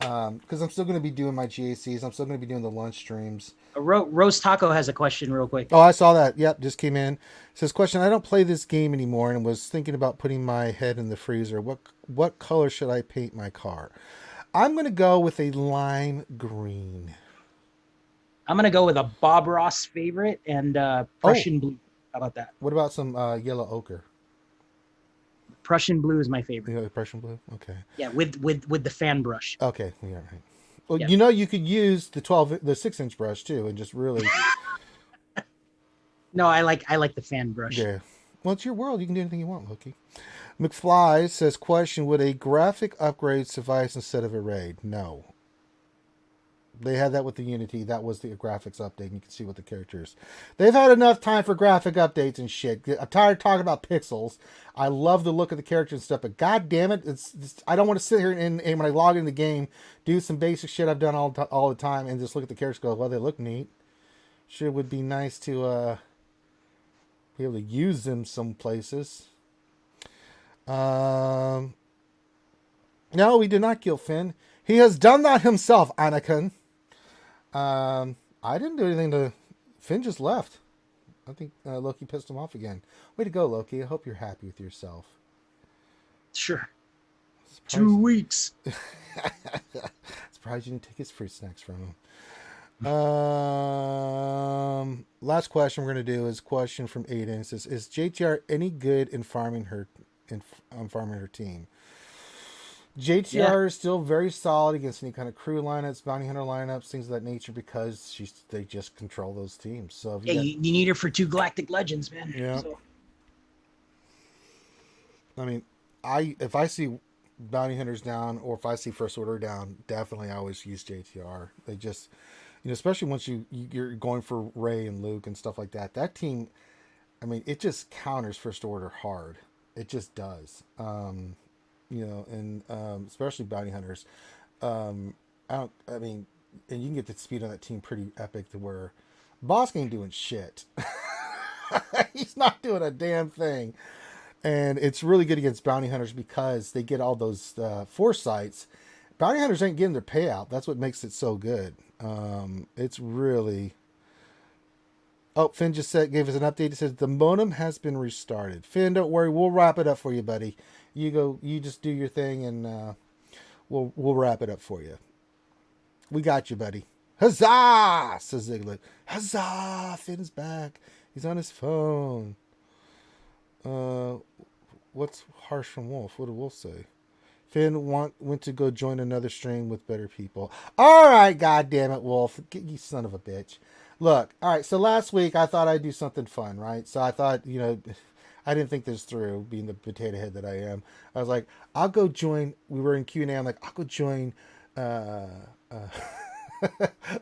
Because I'm still going to be doing my GACs. I'm still going to be doing the lunch streams. Rose Taco has a question real quick. Oh, I saw that. Yep, just came in. It says, question, I don't play this game anymore and was thinking about putting my head in the freezer. What color should I paint my car? I'm going to go with a lime green. I'm going to go with a Bob Ross favorite and Prussian blue. How about that? What about some yellow ochre? Prussian blue is my favorite. Prussian blue? Okay. Yeah, with the fan brush. Okay, yeah, right. Well, Yeah. you could use the 6-inch brush too and just really... No, I like the fan brush. Yeah. Well, it's your world. You can do anything you want, Loki. McFly says, question, would a graphic upgrade suffice instead of a raid? No. They had that with the Unity. That was the graphics update, and you can see what the characters... They've had enough time for graphic updates and shit. I'm tired of talking about pixels. I love the look of the characters and stuff, but god damn it, I don't want to sit here and when I log into the game, do some basic shit I've done all the time, and just look at the characters and go, well, they look neat. Sure would be nice to be able to use them some places. No, we did not kill Finn. He has done that himself, Anakin. I didn't do anything to... Finn just left. I think Loki pissed him off again. Way to go, Loki. I hope you're happy with yourself. Sure. 2 weeks. Surprised you didn't take his fruit snacks from him. Last question we're going to do is a question from Aiden. It says, is JTR any good in farming her team? JTR is still very solid against any kind of crew lineups, bounty hunter lineups, things of that nature, because they just control those teams. So you need her for 2 Galactic Legends, man. Yeah. So. I mean, if I see bounty hunters down or if I see First Order down, definitely I always use JTR. They just, especially once you're going for Rey and Luke and stuff like that. That team, I mean, it just counters First Order hard. It just does. And especially bounty hunters. And you can get the speed on that team pretty epic to where Boss ain't doing shit. He's not doing a damn thing. And it's really good against bounty hunters because they get all those foresights. Bounty hunters ain't getting their payout. That's what makes it so good. It's really... Oh, Finn just gave us an update. It says the modem has been restarted. Finn, don't worry. We'll wrap it up for you, buddy. You just do your thing, and we'll wrap it up for you. We got you, buddy. Huzzah! Says Ziggler. Huzzah! Finn's back. He's on his phone. What's harsh from Wolf? What did Wolf say? Finn went to go join another stream with better people. All right, goddamn it, Wolf. You son of a bitch. Look, all right, so last week I thought I'd do something fun, right? So I thought, I didn't think this through, being the potato head that I am. I was like, I'll go join, we were in Q&A, I'm like, I'll go join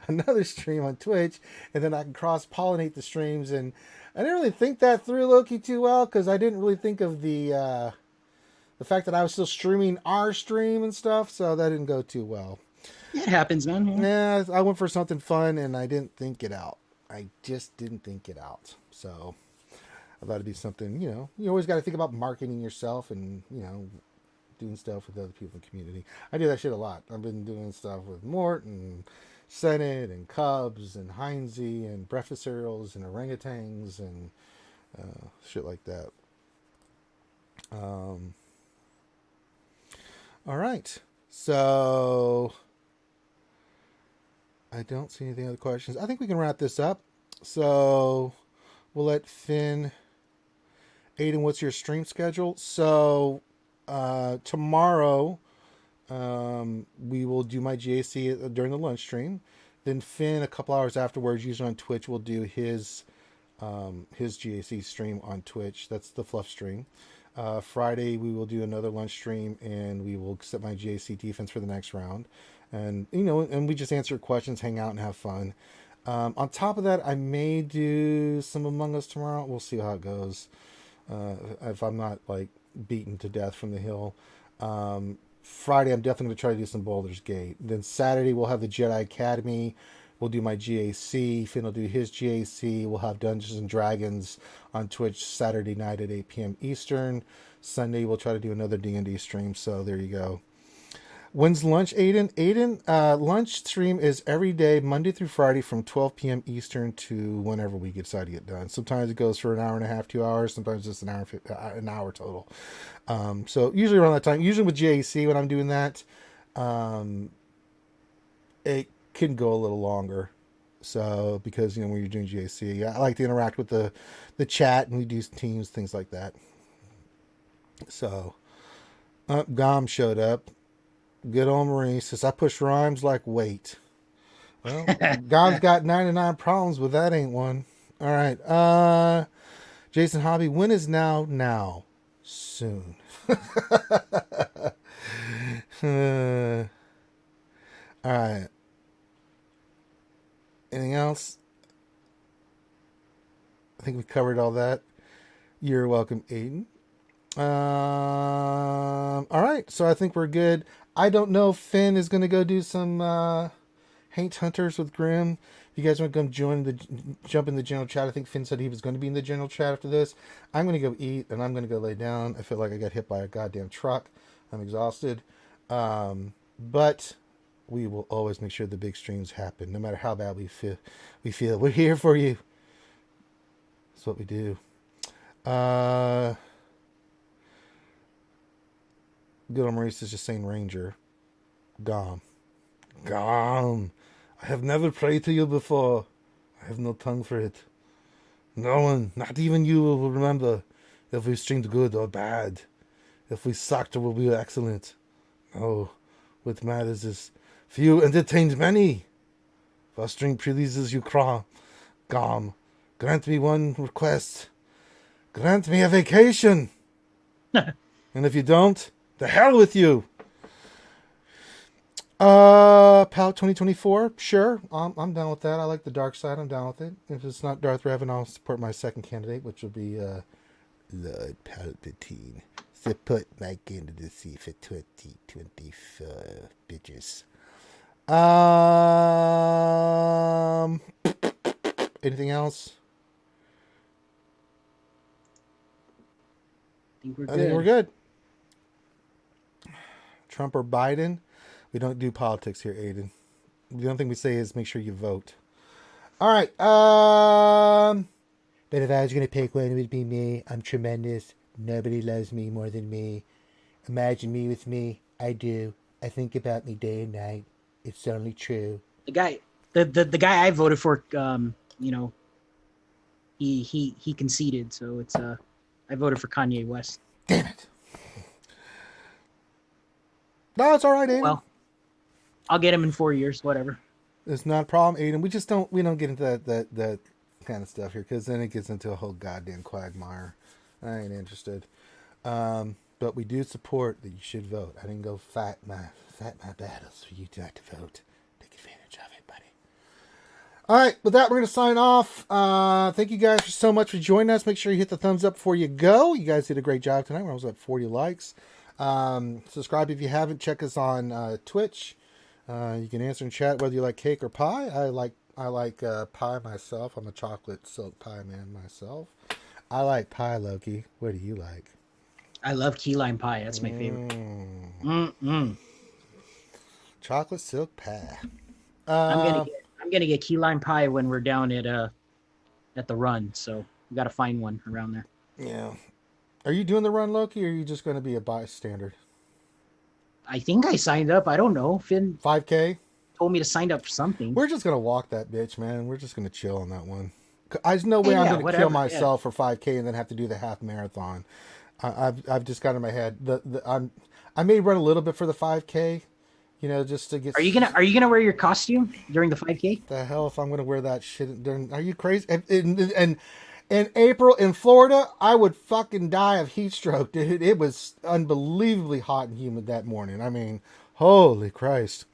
another stream on Twitch, and then I can cross-pollinate the streams, and I didn't really think that through, Loki, too well, because I didn't really think of the fact that I was still streaming our stream and stuff, so that didn't go too well. It happens, man. Yeah, I went for something fun, and I didn't think it out. I just didn't think it out. So I thought it'd be something, you always got to think about marketing yourself and, doing stuff with other people in the community. I do that shit a lot. I've been doing stuff with Mort and Senate and Cubs and Heinzie and breakfast cereals and orangutans and shit like that. All right. So I don't see anything other questions. I think we can wrap this up. So we'll let Finn. Aiden, what's your stream schedule? So tomorrow we will do my GAC during the lunch stream. Then Finn, a couple hours afterwards, usually on Twitch, will do his GAC stream on Twitch. That's the fluff stream. Friday we will do another lunch stream, and we will set my GAC defense for the next round. And and we just answer questions, hang out, and have fun. On top of that, I may do some Among Us tomorrow. We'll see how it goes. If I'm not like beaten to death from the hill. Friday, I'm definitely going to try to do some Baldur's Gate. Then Saturday, we'll have the Jedi Academy. We'll do my GAC. Finn will do his GAC. We'll have Dungeons and Dragons on Twitch Saturday night at 8 p.m. Eastern. Sunday, we'll try to do another D&D stream. So there you go. When's lunch, Aiden? Aiden, lunch stream is every day, Monday through Friday from 12 p.m. Eastern to whenever we decide to get done. Sometimes it goes for an hour and a half, 2 hours. Sometimes it's an hour total. So usually around that time, usually with GAC when I'm doing that, it can go a little longer. So because, when you're doing GAC, I like to interact with the chat, and we do teams, things like that. So Gom showed up. Good old Marie says, I push rhymes like weight. Well, God's got 99 problems, but that ain't one. All right. Jason Hobby, when is now? Now. Soon. All right. Anything else? I think we covered all that. You're welcome, Aiden. All right. So I think we're good. I don't know if Finn is going to go do some Haint Hunters with Grim. If you guys want to come jump in the general chat, I think Finn said he was going to be in the general chat after this. I'm going to go eat, and I'm going to go lay down. I feel like I got hit by a goddamn truck. I'm exhausted. But we will always make sure the big streams happen, no matter how bad we feel. We're here for you. That's what we do. Good old Maurice is just saying Ranger. Gom. I have never prayed to you before. I have no tongue for it. No one, not even you, will remember if we streamed good or bad. If we sucked or we were excellent. No, what matters is few entertained many. If our stream pleases you, Gom, grant me one request. Grant me a vacation. And if you don't, the hell with you. PAL 2024, sure. I'm down with that. I like the dark side. I'm down with it. If it's not Darth Revan, I'll support my second candidate, which will be Lord Palpatine. So put my candidacy for 2024, bitches. Anything else? I think we're good. I think we're good. Trump or Biden? We don't do politics here, Aiden. The only thing we say is make sure you vote. All right. But if I was going to pick one, it would be me. I'm tremendous. Nobody loves me more than me. Imagine me with me. I do. I think about me day and night. It's only true. The guy I voted for, he conceded. So it's I voted for Kanye West. Damn it. No, it's all right, Aiden. Well, I'll get him in 4 years, whatever. It's not a problem, Aiden. We don't get into that kind of stuff here, because then it gets into a whole goddamn quagmire. I ain't interested. But we do support that you should vote. I didn't go fight my battles for you not to vote. Take advantage of it, buddy. All right, with that, we're going to sign off. Thank you guys so much for joining us. Make sure you hit the thumbs up before you go. You guys did a great job tonight. We're almost at 40 likes. Subscribe if you haven't. Check us on Twitch. You can answer in chat whether you like cake or pie. I like pie myself. I'm a chocolate silk pie man myself. I like pie, Loki. What do you like? I love key lime pie. That's my favorite. Chocolate silk pie. I'm gonna get key lime pie when we're down at the run. So we got to find one around there. Yeah. Are you doing the run, Loki, or are you just going to be a bystander? I think I signed up. I don't know. Finn 5K? told me to sign up for something. We're just going to walk that bitch, man. We're just going to chill on that one. There's no way Yeah, I'm going to whatever, kill myself for 5K and then have to do the half marathon. I've just got in my head. I may run a little bit for the 5K, you know, just to get. Are you gonna wear your costume during the 5K? The hell if I'm going to wear that shit during? Are you crazy? And in April in Florida, I would fucking die of heat stroke, dude. It was unbelievably hot and humid that morning. I mean, holy Christ.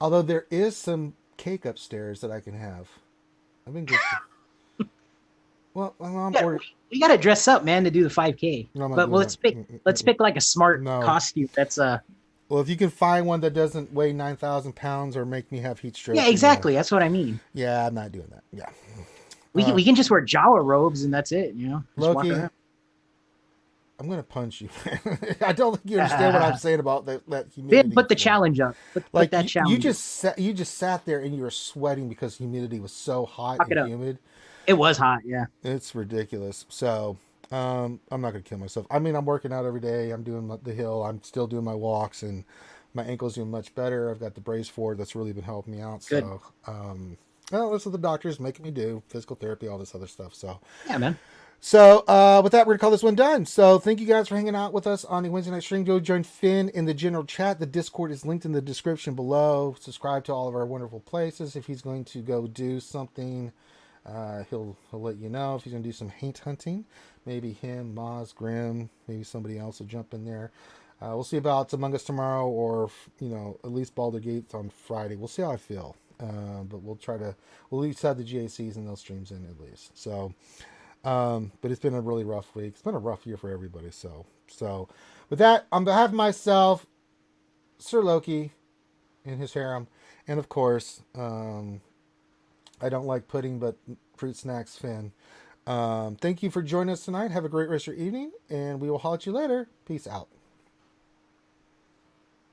Although there is some cake upstairs that I can have. I've been good. Well, my mom ordered. We gotta dress up, man, to do the 5K. No, but let's pick like a smart costume. That's Well, if you can find one that doesn't weigh 9,000 pounds or make me have heat stroke. Yeah, exactly. That's what I mean. Yeah, I'm not doing that. Yeah. We can just wear Jawa robes and that's it, you know. Just Loki, walk around. I'm gonna punch you. I don't think you understand what I'm saying about that humidity. Put the challenge up. Put that challenge. You just sat there and you were sweating because humidity was so hot and humid. It was hot, yeah. It's ridiculous. So I'm not gonna kill myself. I mean, I'm working out every day. I'm doing the hill. I'm still doing my walks, and my ankle's doing much better. I've got the brace for it. That's really been helping me out. Good. So well, that's what the doctor's making me do. Physical therapy, all this other stuff. So yeah, man. So with that, we're gonna call this one done. So thank you guys for hanging out with us on the Wednesday night stream. Go join Finn in the general chat. The Discord is linked in the description below. Subscribe to all of our wonderful places. If he's going to go do something, he'll let you know. If he's gonna do some hate hunting, maybe him, Maz, Grim, maybe somebody else will jump in there. We'll see about Among Us tomorrow, or at least Baldur Gates on Friday. We'll see how I feel. But we'll at least have the GACs and those streams in at least. So. But it's been a really rough week. It's been a rough year for everybody. So with that, on behalf of myself, Sir Loki and his harem, and of course, I don't like pudding, but fruit snacks, Finn. Thank you for joining us tonight. Have a great rest of your evening, and we will holler at you later. Peace out.